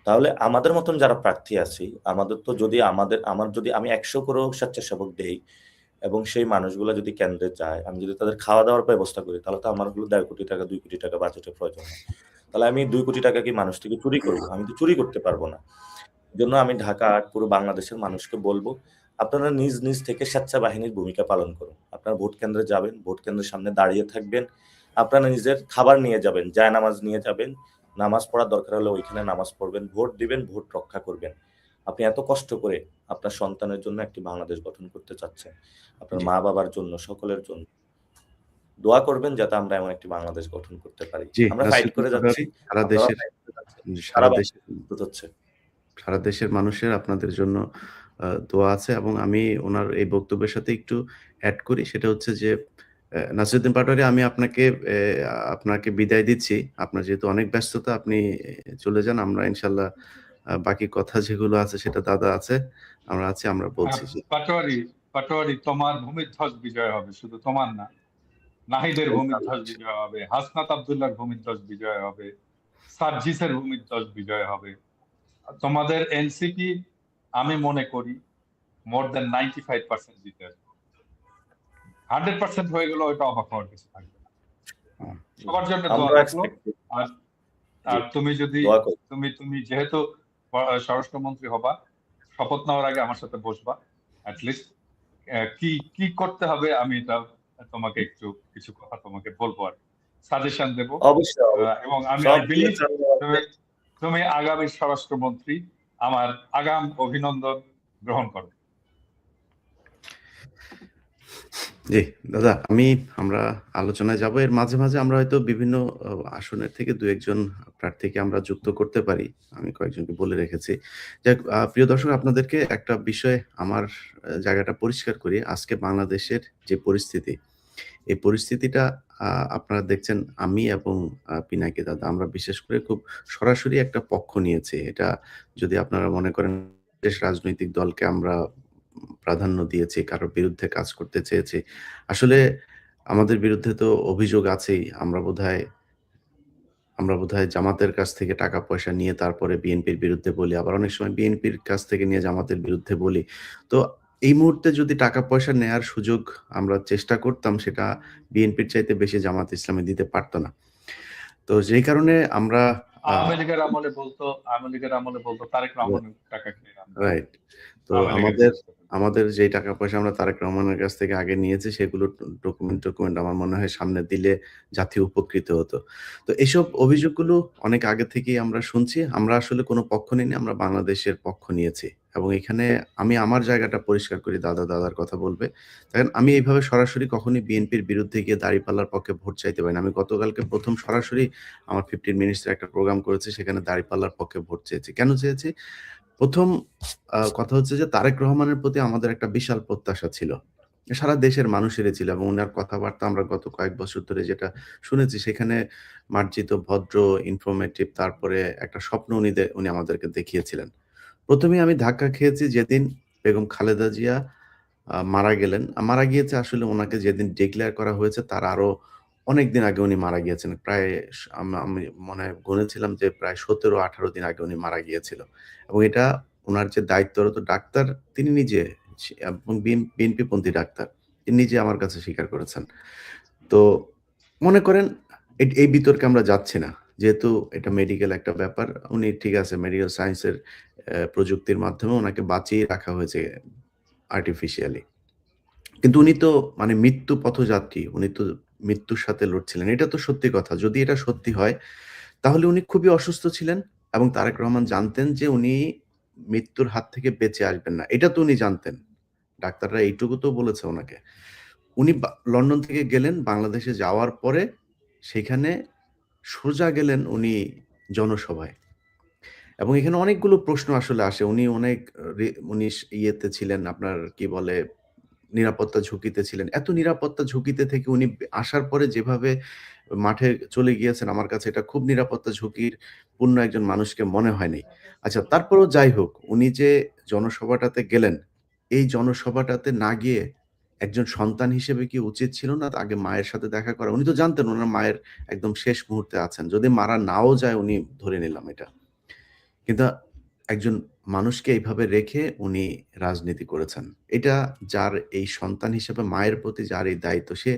তাহলে আমাদের মতন যারা প্রার্থী আছি আমাদের তো যদি আমার যদি আমি 100 করেও স্বেচ্ছাসেবক দেই এবং সেই মানুষগুলো যদি কেন্দ্রে যায়, আমি যদি তাদের খাওয়া দাওয়ার ব্যবস্থা করি তাহলে তো আমার হলো 1.5 কোটি টাকা 2 কোটি টাকা বাজেটের প্রয়োজন হয়। তাহলে আমি 2 কোটি টাকা কি মানুষ থেকে চুরি করব? আমি তো চুরি করতে পারবো না। এজন্য আমি ঢাকা পুরো বাংলাদেশের মানুষকে বলবো আপনারা নিজ নিজ থেকে স্বেচ্ছা বাহিনীর ভূমিকা পালন করুন। আপনারা ভোট কেন্দ্রে যাবেন, ভোট কেন্দ্রের সামনে দাঁড়িয়ে থাকবেন, আপনারা নিজের খাবার নিয়ে যাবেন, জায়নামাজ নিয়ে যাবেন, নামাজ পড়ার দরকার হলে ওইখানে নামাজ পড়বেন, ভোট দিবেন, ভোট রক্ষা করবেন। আপনি এত কষ্ট করে আপনার সন্তানের জন্য একটি বাংলাদেশ গঠন করতে চাচ্ছেন, আপনার মা বাবার জন্য, সকলের জন্য দোয়া করবেন যাতে আমরা এমন একটি বাংলাদেশ গঠন করতে পারি। জি আমরা ফাইট করে যাচ্ছি, সারা আপনারাও দেশের ফাইট করে যাচ্ছেন, সারা সারা দেশের বাংলাদেশ হচ্ছে। সারা দেশের মানুষের আপনাদের জন্য দোয়া আছে এবং আমি ওনার এই বক্তব্যের সাথে একটু অ্যাড করি। সেটা হচ্ছে যে নাসিরউদ্দিন পাটোয়ারি, আমি আপনাকে বিদায় দিচ্ছি। আপনার যেহেতু অনেক ব্যস্ততা, আপনি চলে যান। আমরা ইনশাল্লাহ বাকি কথা যেগুলো আছে সেটা দাদা আছে, আমরা আছি, আমরা বলছি। পাটোয়ারি তোমার ভূমিধ্বজ বিজয় হবে, শুধু তোমার না, নাহিদের ভূমিধ্বজ বিজয় হবে, হাসনাত আব্দুল্লাহর ভূমিধ্বজ বিজয় হবে, সার্জিসের ভূমিধ্বজ বিজয় হবে। তোমাদের এনসিপি আমি মনে করি মোর দেন 95% জিতে আসবে। 100% হয়ে গেল ওইটা অবাক হওয়ার কিছু থাকবে না। সবার জন্য দোয়া রাখলো। আর তুমি যদি তুমি যেহেতু স্বরাষ্ট্রমন্ত্রী হবা, শপথ নেওয়ার আগে আমার সাথে বসবা, অ্যাটলিস্ট কি করতে হবে আমি এটা তোমাকে একটু কিছু কথা তোমাকে বলবো আর সাজেশন দেব। এবং আমি তুমি আগামী স্বরাষ্ট্রমন্ত্রী, আমার আগাম অভিনন্দন গ্রহণ করো। জি দাদা, আমরা আলোচনায় যাব। এর মাঝে মাঝে আমরা হয়তো বিভিন্ন আসনের থেকে 2-1 প্রার্থীকে আমরা যুক্ত করতে পারি। আমি কয়েকজনকে বলে রেখেছি। যাক, প্রিয় দর্শক, আপনাদেরকে একটা বিষয় আমার জায়গাটা পরিষ্কার করি। আজকে বাংলাদেশের যে পরিস্থিতি, এই পরিস্থিতিটা আপনারা দেখছেন, আমি এবং পিনাকি দাদা আমরা বিশেষ করে খুব সরাসরি একটা পক্ষ নিয়েছি। এটা যদি আপনারা মনে করেন দেশ রাজনৈতিক দলকে আমরা প্রাধান্য দিয়েছি, কারোর বিরুদ্ধে কাজ করতে চেয়েছি। আসলে আমাদের বিরুদ্ধে তো অভিযোগ আছেই। আমরা বোধহয় জামাতের কাছ থেকে টাকা পয়সা নিয়ে তারপরে বিএনপির বিরুদ্ধে বলি। আবার অনেক সময় বিএনপির কাছ থেকে নিয়ে জামাতের বিরুদ্ধে বলি। তো এই মুহূর্তে যদি টাকা পয়সা নেয়ার সুযোগ আমরা চেষ্টা করতাম, সেটা বিএনপির চাইতে বেশি জামাত ইসলামী দিতে পারত না। তো যেই কারণে আমরা আওয়ামী লীগের আমলে বলতো তারেক রহমানের টাকা খেয়ে রাইট। তো আমাদের যেই টাকা পয়সা আমরা তারেক রহমানের কাছ থেকে আগে নিয়েছি সেগুলোর ডকুমেন্ট আমার মনে হয় সামনে দিলে জাতি উপকৃত হতো। তো এইসব অভিযোগগুলো অনেক আগে থেকেই আমরা শুনছি। আমরা আসলে কোনো পক্ষ নিইনি, আমরা বাংলাদেশের পক্ষ নিয়েছি। এবং এখানে আমি আমার জায়গাটা পরিষ্কার করি, দাদার কথা বলবে। দেখেন, আমি এইভাবে সরাসরি কখনোই বিএনপির বিরুদ্ধে গিয়ে দাঁড়িপাল্লার পক্ষে ভোট চাইতে পারি না। আমি গতকালকে ১ম সরাসরি আমার 15 মিনিটসের একটা প্রোগ্রাম করেছি, সেখানে দাঁড়িপাল্লার পক্ষে ভোট চেয়েছি। কেন চেয়েছি? ১ম কথা হচ্ছে যে তারেক রহমানের প্রতি আমাদের একটা বিশাল প্রত্যাশা ছিল। সারা দেশের মানুষেরই ছিল এবং উনার কথাবার্তা আমরা গত কয়েক বছর ধরে যেটা শুনেছি সেখানে মার্জিত, ভদ্র, ইনফরমেটিভ, তারপরে একটা স্বপ্ন উনি আমাদেরকে দেখিয়েছিলেন। ১ম এই আমি ধাক্কা খেয়েছি যেদিন বেগম খালেদা জিয়া মারা গেলেন। মারা গিয়েছে আসলে উনাকে যেদিন ডিক্লেয়ার করা হয়েছে তার আরো অনেকদিন আগে উনি মারা গিয়েছেন। প্রায় আমি মনে হয় গুনেছিলাম যে প্রায় ১৭-১৮ দিন আগে উনি মারা গিয়েছিল। এবং এটা উনার যে দায়িত্বরত ডাক্তার তিনি নিজে এবং বিএনপিপন্থী ডাক্তার। তিনি নিজে আমার কাছে স্বীকার করেছেন। তো মনে করেন এই বিতর্কে আমরা যাচ্ছি না। যেহেতু এটা মেডিকেল একটা ব্যাপার। উনি ঠিক আছে মেডিকেল সায়েন্স এর প্রযুক্তির মাধ্যমে উনাকে বাঁচিয়ে রাখা হয়েছে আর্টিফিশিয়ালি। কিন্তু উনি তো মানে মৃত্যু পথযাত্রী। উনি তো মৃত্যুর সাথে লড়ছিলেন। এটা তো সত্যি কথা। যদি এটা সত্যি হয় তাহলে উনি খুবই অসুস্থ ছিলেন এবং তারেক রহমান জানতেন যে উনি মৃত্যুর হাত থেকে বেঁচে আসবেন না। এটা তো উনি জানতেন। ডাক্তাররা এইটুকু তো বলেছে উনাকে। উনি লন্ডন থেকে গেলেন বাংলাদেশে যাওয়ার পরে সেখানে সোজা গেলেন উনি জনসভায়। এবং এখানে অনেকগুলো প্রশ্ন আসলে আসে। উনি অনেক উনি ইয়েতে ছিলেন আপনার কি বলে নিরাপত্তা ঝুঁকিতে ছিলেন। এত নিরাপত্তা ঝুঁকিতে থেকে উনি আসার পরে যেভাবে মাঠে চলে গিয়েছেন আমার কাছে এটা খুব নিরাপত্তা ঝুঁকির পূর্ণ একজন মানুষকে মনে হয়নি। আচ্ছা তারপরেও যাই হোক, উনি যে জনসভাটাতে গেলেন, এই জনসভাটাতে না গিয়ে একজন সন্তান হিসেবে কি উচিত ছিল না আগে মায়ের সাথে দেখা করা? উনি তো জানতেন উনার মায়ের একদম শেষ মুহূর্তে আছেন। যদি মারা নাও যায় উনি ধরে নিলাম এটা। কিন্তু একজন মানুষকে এইভাবে রেখে উনি রাজনীতি করেছেন। এটা যার এই সন্তান হিসেবে মায়ের প্রতি যার এই দায়িত্ব, সে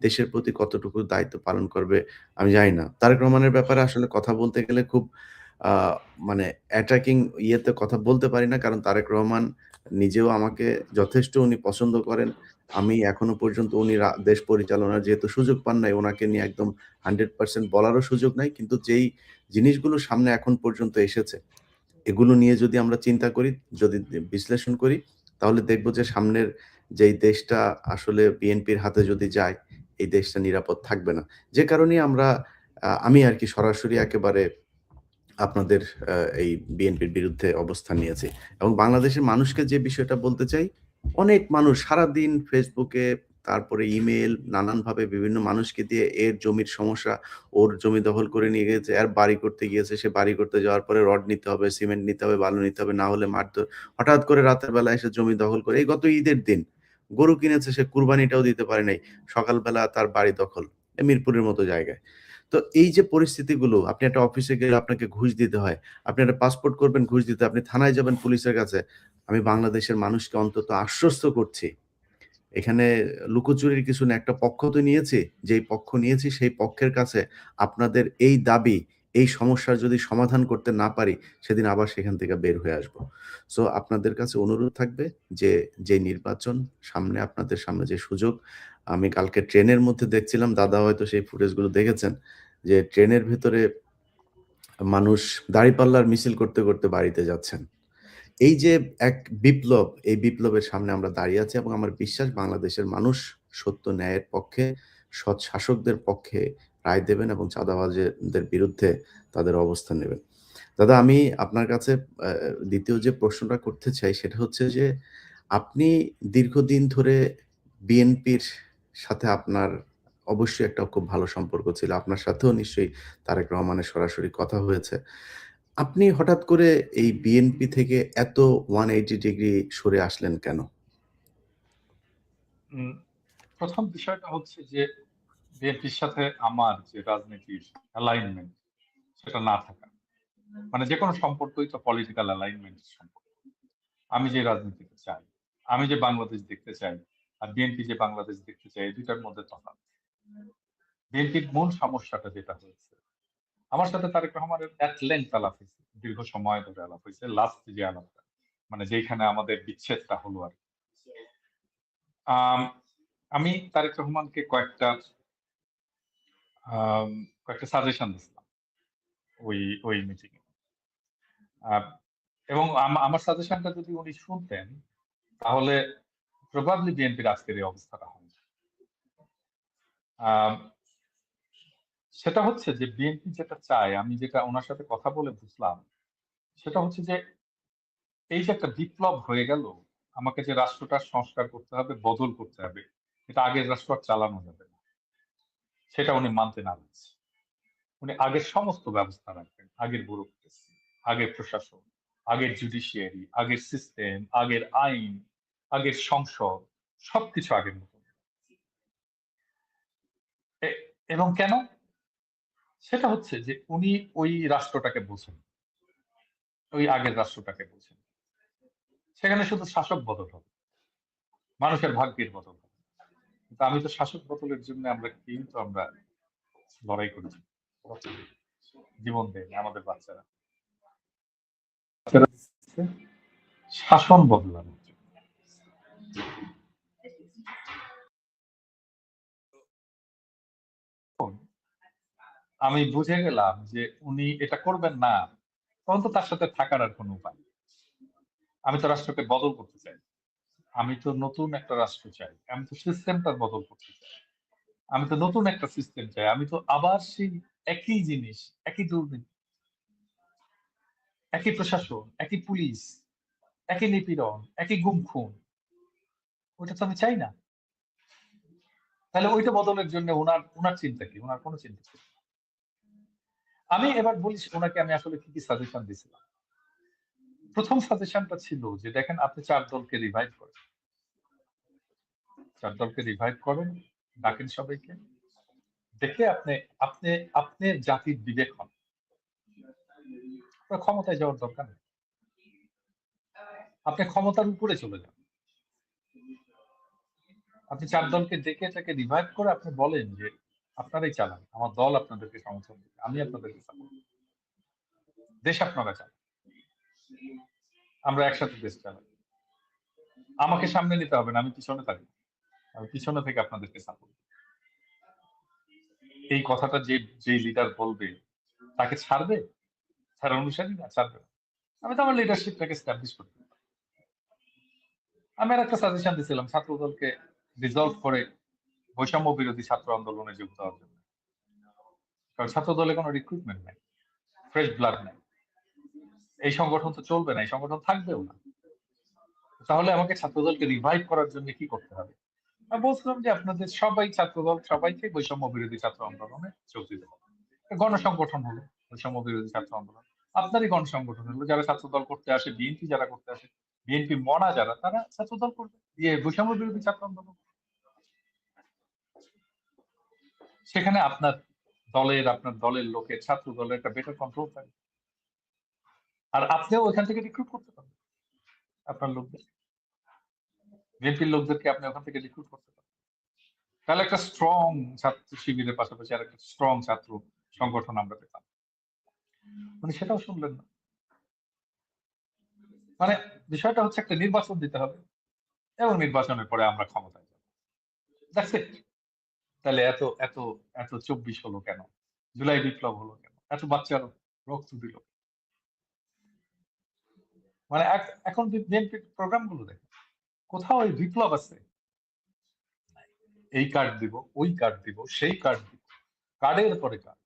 দেশের প্রতি কতটুকু দায়িত্ব পালন করবে আমি জানি না। তারেক রহমানের ব্যাপারে আসলে কথা বলতে গেলে খুব আ মানে অ্যাটাকিং ইয়েতে কথা বলতে পারি না। কারণ তারেক রহমান নিজেও আমাকে যথেষ্ট উনি পছন্দ করেন। আমি এখনো পর্যন্ত উনি দেশ পরিচালনার যেহেতু সুযোগ পান নাই, উনাকে নিয়ে একদম 100% বলারও সুযোগ নাই। কিন্তু যেই জিনিসগুলো সামনে এখন পর্যন্ত এসেছে এগুলো নিয়ে যদি আমরা চিন্তা করি, যদি বিশ্লেষণ করি, তাহলে দেখব যে সামনের যেই দেশটা আসলে বিএনপির হাতে যদি যায়, এই দেশটা নিরাপদ থাকবে না। যে কারণেই আমরা আমি আরকি সরাসরি একেবারে আপনাদের আ এই বিএনপির বিরুদ্ধে অবস্থান নিয়েছি। এবং বাংলাদেশের মানুষকে যে বিষয়টা বলতে চাই, অনেক মানুষ সারাদিন ফেসবুকে, তারপরে ইমেইল নানানভাবে বিভিন্ন মানুষকে দিয়ে এর জমির সমস্যা, ওর জমি দখল করে নিয়ে গেছে, এর বাড়ি করতে গিয়েছে, সে বাড়ি করতে যাওয়ার পরে রড নিতে হবে, সিমেন্ট নিতে হবে, বালু নিতে হবে, না হলে মারধর। হঠাৎ করে রাতের বেলা এসে জমি দখল করে। এই গত ঈদের দিন গরু কিনেছে সে কুরবানিটাও দিতে পারে নাই। সকালবেলা তার বাড়ি দখল। মিরপুরের মতো জায়গায়। তো এই যে পরিস্থিতিগুলো, আপনি একটা অফিসে গেলে আপনাকে ঘুষ দিতে হয়। আপনি একটা পাসপোর্ট করবেন ঘুষ দিতে হয়। আপনি থানায় যাবেন পুলিশের কাছে। আমি বাংলাদেশের মানুষকে অন্তত আশ্বস্ত করছি। এখানে লুকোচুরির কিছু না। একটা পক্ষ তো নিয়েছি। যেই পক্ষ নিয়েছি সেই পক্ষের কাছে আপনাদের এই দাবি, এই সমস্যার যদি সমাধান করতে না পারি, সেদিন আবার সেখান থেকে বের হয়ে আসবো। সো আপনাদের কাছে অনুরোধ থাকবে যে, যে নির্বাচন সামনে আপনাদের সামনে যে সুযোগ, আমি কালকে ট্রেনের মধ্যে দেখছিলাম, দাদা হয়তো সেই ফুটেজগুলো দেখেছেন, যে ট্রেনের ভেতরে মানুষ দাঁড়িপাল্লার মিছিল করতে, করতে বাড়িতে যাচ্ছেন। এই যে এক বিপ্লব, এই বিপ্লবের সামনে আমরা দাঁড়িয়ে আছি এবং আমার বিশ্বাস বাংলাদেশের মানুষ সত্য ন্যায়ের পক্ষে, সৎ শাসকদের পক্ষে রায় দেবেন এবং চাঁদাবাজদের বিরুদ্ধে তাদের অবস্থান নেবেন। দাদা আমি আপনার কাছে ২য় যে প্রশ্নটা করতে চাই সেটা হচ্ছে যে, আপনি দীর্ঘদিন ধরে বিএনপির সাথে আপনার অবশ্যই একটা খুব ভালো সম্পর্ক ছিল। আপনার সাথেও নিশ্চয়ই তারেক রহমানের সরাসরি কথা হয়েছে। আপনি হঠাৎ করে এই বিএনপি থেকে এত 180 ডিগ্রি সরে আসলেন কেন? উম ১ম বিষয়টা হচ্ছে যে বিএনপির সাথে আমার যে রাজনীতির অ্যালাইনমেন্ট সেটা না থাকা। মানে যেকোনো সম্পর্কই তো পলিটিক্যাল অ্যালাইনমেন্ট সম্পর্ক। আমি যে রাজনীতিতে চাই, আমি যে বাংলাদেশ দেখতে চাই, আর বিএনপি যে বাংলাদেশ দেখতে চায়, এই ২ টার মধ্যে তফাৎ। বিএনপির মূল সমস্যাটা যেটা হয়েছে, আমার সাথে তারেক রহমানের এট লেংথ আলাপ হয়েছে। দীর্ঘ সময় ধরে আলাপ হয়েছে। লাস্ট যে আলাপটা, মানে যেখানে আমাদের বিচ্ছেদটা হলো আরকি। আম আমি তারেক রহমানকে আম কয়েকটা সাজেশন দিছিলাম ওই মিটিং এ। আ এবং আমার সাজেশনটা যদি উনি শুনতেন, তাহলে প্রবাবলি বিএনপির আজকের এই অবস্থাটা হয় না। আম সেটা হচ্ছে যে বিএনপি যেটা চায়, আমি যেটা উনার সাথে কথা বলে বুঝলাম, সেটা হচ্ছে যে এই যে একটা বিপ্লব হয়ে গেল, আমাকে যে রাষ্ট্রটার সংস্কার করতে হবে, বদল করতে হবে, এটা আগের রাষ্ট্র আর চালানো যাবে না, সেটা উনি মানতে নারাজ। উনি আগের সমস্ত ব্যবস্থা রাখবেন, আগের ব্যুরোক্রেসি, আগের প্রশাসন, আগের জুডিশিয়ারি, আগের সিস্টেম, আগের আইন, আগের সংসদ, সবকিছু আগের মতো। এবং কেন? সেটা হচ্ছে যে উনি ওই রাষ্ট্রটাকে বোঝেন, ওই আগের রাষ্ট্রটাকে বোঝেন। সেখানে শুধু শাসক বদল হবে, মানুষের ভাগ্যের বদল হবে। কিন্তু আমি তো শাসক বদলের জন্য আমরা লড়াই করেছি, জীবন দেয় আমাদের বাচ্চারা শাসন বদলানোর জন্য। আমি বুঝে গেলাম যে উনি এটা করবেন না, তখন তো তার সাথে থাকার আর কোনো উপায় নেই। আমি তো রাষ্ট্রকে বদল করতে চাই, আমি তো নতুন একটা রাষ্ট্র চাই, আমি তো সিস্টেমটার বদল করতে চাই, আমি তো নতুন একটা সিস্টেম চাই, আমি তো আবার সেই একই জিনিস, একই দুর্নীতি, একই প্রশাসন, একই পুলিশ, একই নিপীড়ন, একই গুম খুন, ওইটা তো আমি চাই না। তাহলে ওইটা বদলের জন্য ওনার চিন্তা কি? ওনার কোনো চিন্তা নেই। আমি এবার বলি ওনাকে আমি আসলে কি কি সাজেশন দিয়েছিলাম। প্রথম সাজেশনটা ছিল যে দেখেন, আপনি 4 দলকে রিভাইভ করেন, 4 দলকে রিভাইভ করেন, ডাকেন সবাইকে, দেখে আপনি আপনি আপনার জাতির বিবেক হন, ক্ষমতায় যাওয়ার দরকার নেই, আপনি ক্ষমতার উপরে চলে যান। আপনি 4 দলকে ডেকে এটাকে রিভাইভ করে আপনি বলেন যে আপনারাই চালান, আমার দল আপনাদেরকে সমর্থন দেবে, আমি আপনাদেরকে সাপোর্ট করব, দেশ আপনারা চালান, আমরা একসাথে দেশ চালাই, আমাকে সামনে নিতে হবে না, আমি পিছনে থাকি, আমি পিছনে থেকে আপনাদেরকে সাপোর্ট। এই কথাটা যে লিডার বলবে তাকে ছাড়বে, তার অনুসারী না ছাড়বে না। আমি তো আমার লিডারশিপটাকে স্টাবলিশ করতে পারি। আমি আর একটা সাজেশন দিয়েছিলাম ছাত্র দলকে ডিসলভ করে বৈষম্য বিরোধী ছাত্র আন্দোলনে যোগ দেওয়ার জন্য, কারণ ছাত্র দলে কোনো রিক্রুটমেন্ট নাই, ফ্রেশ ব্লাড নাই, এই সংগঠন তো চলবে না, এই সংগঠন থাকবেও না। তাহলে আমাকে ছাত্রদলকে রিভাইভ করার জন্য কি করতে হবে? আমি বলছিলাম যে আপনাদের সবাই ছাত্রদল সবাইকে বৈষম্য বিরোধী ছাত্র আন্দোলনে যোগ দিতে হবে। গণসংগঠন হলো বৈষম্য বিরোধী ছাত্র আন্দোলন, আপনারই গণসংগঠন হলো, যারা ছাত্রদল করতে আসে, বিএনপি যারা করতে আসে, বিএনপি মনা যারা, তারা ছাত্রদল করবে, দিয়ে বৈষম্য বিরোধী ছাত্র আন্দোলন। সেখানে আপনার দলের লোকের, ছাত্র দলের একটা বেটার কন্ট্রোল থাকবে, আর আপনিও ওইখান থেকে রিক্রুট করতে পারবেন আপনার লোকদের, বিএনপির লোকদেরকে আপনি ওখান থেকে রিক্রুট করতে পারবেন। তাহলে একটা স্ট্রং ছাত্র শিবিরের পাশাপাশি আর একটা স্ট্রং ছাত্র সংগঠন আমরা পেতাম। মানে সেটাও শুনলেন না। মানে বিষয়টা হচ্ছে একটা নির্বাচন দিতে হবে এবং নির্বাচনের পরে আমরা ক্ষমতায় যাব, দ্যাটস ইট। তাহলে এত এত এত 24 হলো কেন? জুলাই বিপ্লব হলো কেন? এত বাচ্চার রক্ত দিল? মানে এখন বিএনপির প্রোগ্রাম গুলো দেখেন, কোথাও এই বিপ্লব আছে? এই কার্ড দিব, ওই কার্ড দিব, সেই কার্ড দিব, কার্ডের পরে কার্ড।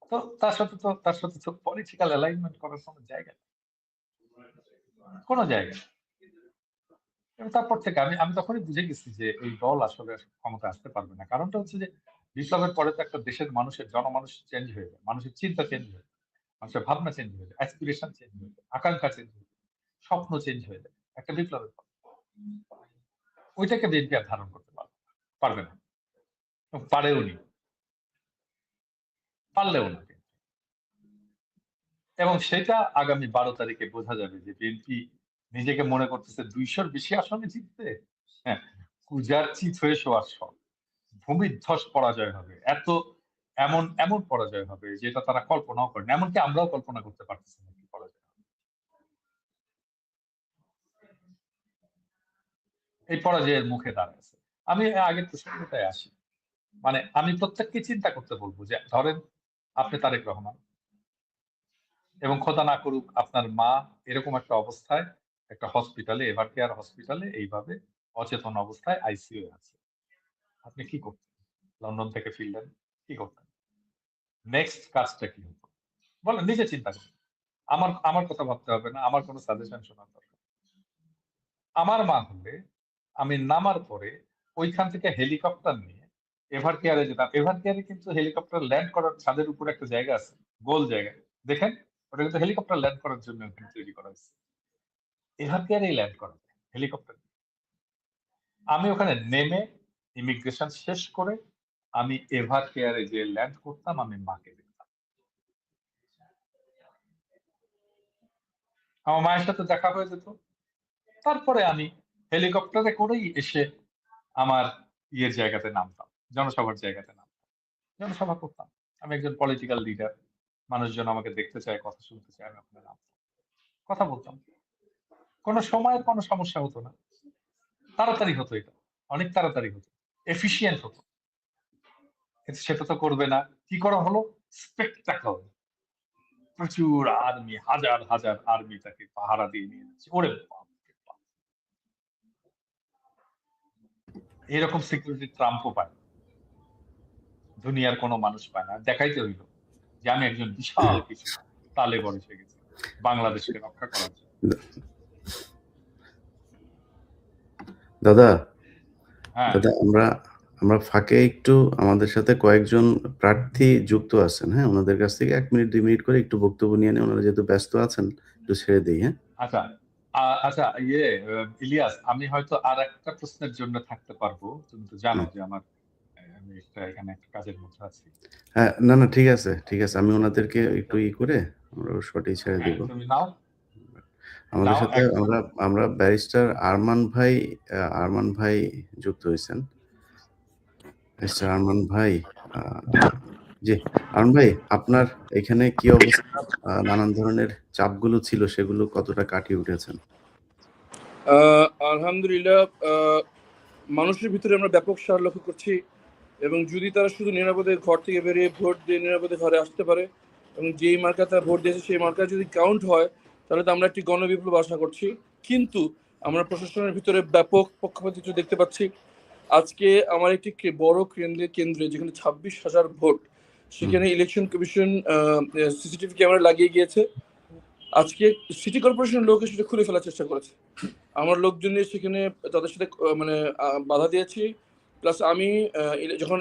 তো তার সাথে তো পলিটিক্যাল অ্যালাইনমেন্ট করার কোনো জায়গা নেই, কোনো জায়গা নেই। এবং তারপর থেকে আমি তখনই বুঝে গেছি যে এই দল আসলে ক্ষমতা আসতে পারবে না। কারণটা হচ্ছে যে বিপ্লবের পরে তো একটা দেশের জনমানুষ চেঞ্জ হয়ে যায়, মানুষের চিন্তা চেঞ্জ হয়ে যায়, মানুষের ভাবনা চেঞ্জ হয়ে যায়, অ্যাসপিরেশন চেঞ্জ হয়ে যায়, আকাঙ্ক্ষা চেঞ্জ হয়ে যায়, স্বপ্ন চেঞ্জ হয়ে যায় একটা বিপ্লবের পর। ওইটাকে বিএনপি আর ধারণ করতে পারবে না, পারেও নি, পারলেও না। এবং সেটা আগামী 12 তারিখে বোঝা যাবে যে বিএনপি নিজেকে মনে করতেছে 200-র বেশি আসনে জিততে, হ্যাঁ, কুজার চিত হয়ে শোয়ার সব, ভূমিধ্বস পরাজয় হবে, এমন এমন পরাজয় হবে যেটা তারা কল্পনাও করেন, এমনকি আমরাও কল্পনা করতে পারতেছি না কি পরাজয় হবে। এই পরাজয়ের মুখে দাঁড়াচ্ছে। আমি আগের প্রসঙ্গটায় আসি। মানে আমি প্রত্যেককে চিন্তা করতে বলবো যে ধরেন আপনি তারেক রহমান, এবং খোদা না করুক আপনার মা এরকম একটা অবস্থায় একটা হসপিটালে, এভার কেয়ার হসপিটালে এইভাবে অচেতন অবস্থায় আইসিইউ আছে, আপনি কি করতেন? লন্ডন থেকে ফিরলেন, কি করতেন? নেক্সট কাজটা কি হতো বলেন, নিজে চিন্তা করুন। আমার আমার কথা ভাবতে হবে না, আমার কোনো সাজেশন শোনার দরকার নেই। আমার মা হলে আমি নামার পরে ওইখান থেকে হেলিকপ্টার নিয়ে এভার কেয়ারে যেতাম। এভার কেয়ারে কিন্তু হেলিকপ্টার ল্যান্ড করার ছাদের উপরে একটা জায়গা আছে, গোল জায়গা। দেখেন, ওটা কিন্তু হেলিকপ্টার ল্যান্ড করার জন্য ওখানে তৈরি করা হয়েছে। এভার কেয়ারেই ল্যান্ড করা যায় হেলিকপ্টার। আমি ওখানে নেমে ইমিগ্রেশন শেষ করে আমি এভার কেয়ারে যে ল্যান্ড করতাম, আমি মাকে দেখতাম। আমার মায়ের সাথে দেখা হয়ে যেত। তারপরে আমি হেলিকপ্টারে করেই এসে আমার ইয়ের জায়গাতে নামতাম, জনসভার জায়গাতে নামতাম, জনসভা করতাম। আমি একজন পলিটিক্যাল লিডার, মানুষজন আমাকে দেখতে চায়, কথা শুনতে চায়, আমি ওখানে নামতাম, কথা বলতাম। কোনো সময়ের কোনো সমস্যা হতো না, তাড়াতাড়ি হতো, এটা অনেক তাড়াতাড়ি হতো, এফিশিয়েন্ট হতো। কিন্তু সেটা তো করবে না। কি করা হলো? স্পেকটাকল, প্রচুর আর্মি, হাজার হাজার আর্মি তাকে পাহারা দিয়ে নিয়ে যাচ্ছে। ওরে বাপ রে বাপ! এরকম সিকিউরিটি ট্রাম্পও পায় না, দুনিয়ার কোনো মানুষ পায় না। দেখাইতে হইল যে আমি একজন বিশাল কিছু তালে বড় এসে গেছি বাংলাদেশকে রক্ষা করার জন্য। দাদা হ্যাঁ, দাদা আমরা আমরা ফাঁকে একটু আমাদের সাথে কয়েকজন প্রার্থী যুক্ত আছেন, হ্যাঁ? ওনাদের কাছ থেকে 1 মিনিট 2 মিনিট করে একটু বক্তব্য নিয়ে নেই। ওনারা যেহেতু ব্যস্ত আছেন, একটু ছেড়ে দেই, হ্যাঁ? আচ্ছা। আচ্ছা, ইলিয়াস, আমি হয়তো আর একটা প্রশ্নের জন্য থাকতে পারবো। তুমি তো জানো হুম। যে আমি এখানে একটা কাজের মধ্যে আছি। হ্যাঁ, না, না, ঠিক আছে, ঠিক আছে। আমি ওনাদেরকে একটু করে আমরা শর্টেই ছেড়ে হ্যাঁ, দিব। তুমি নাও, আমাদের নাও সাথে একদম। আমরা ব্যারিস্টার আরমান ভাই যুক্ত হয়েছেন। ব্যারিস্টার আরমান ভাই, আ জি, আরমান ভাই, আপনার এখানে কি অবস্থা? নানান ধরনের চাপগুলো ছিল, সেগুলো কতটা কাটিয়ে উঠেছেন? আলহামদুলিল্লাহ, মানুষের ভিতরে আমরা ব্যাপক সাড়া লক্ষ্য করছি, এবং যদি তারা শুধু নিরাপদে ঘর থেকে বেরিয়ে ভোট দিয়ে নিরাপদে ঘরে আসতে পারে, এবং যেই মার্কা তারা ভোট দিয়েছে সেই মার্কা যদি কাউন্ট হয়, তাহলে তো আমরা একটি গণবিপ্লব আশা করছি। কিন্তু আমরা প্রশাসনের ভিতরে ব্যাপক পক্ষপাতিত্ব দেখতে পাচ্ছি। আজকে আমার একটি বড় কেন্দ্রে যেখানে 26,000 ভোট, সেখানে ইলেকশন কমিশন সিসিটিভি ক্যামেরা লাগিয়ে গিয়েছে। আজকে সিটি কর্পোরেশনের লোক সেটা খুলে ফেলার চেষ্টা করেছে। আমার লোকজন নিয়ে সেখানে তাদের সাথে বাধা দিয়েছি। প্লাস আমি যখন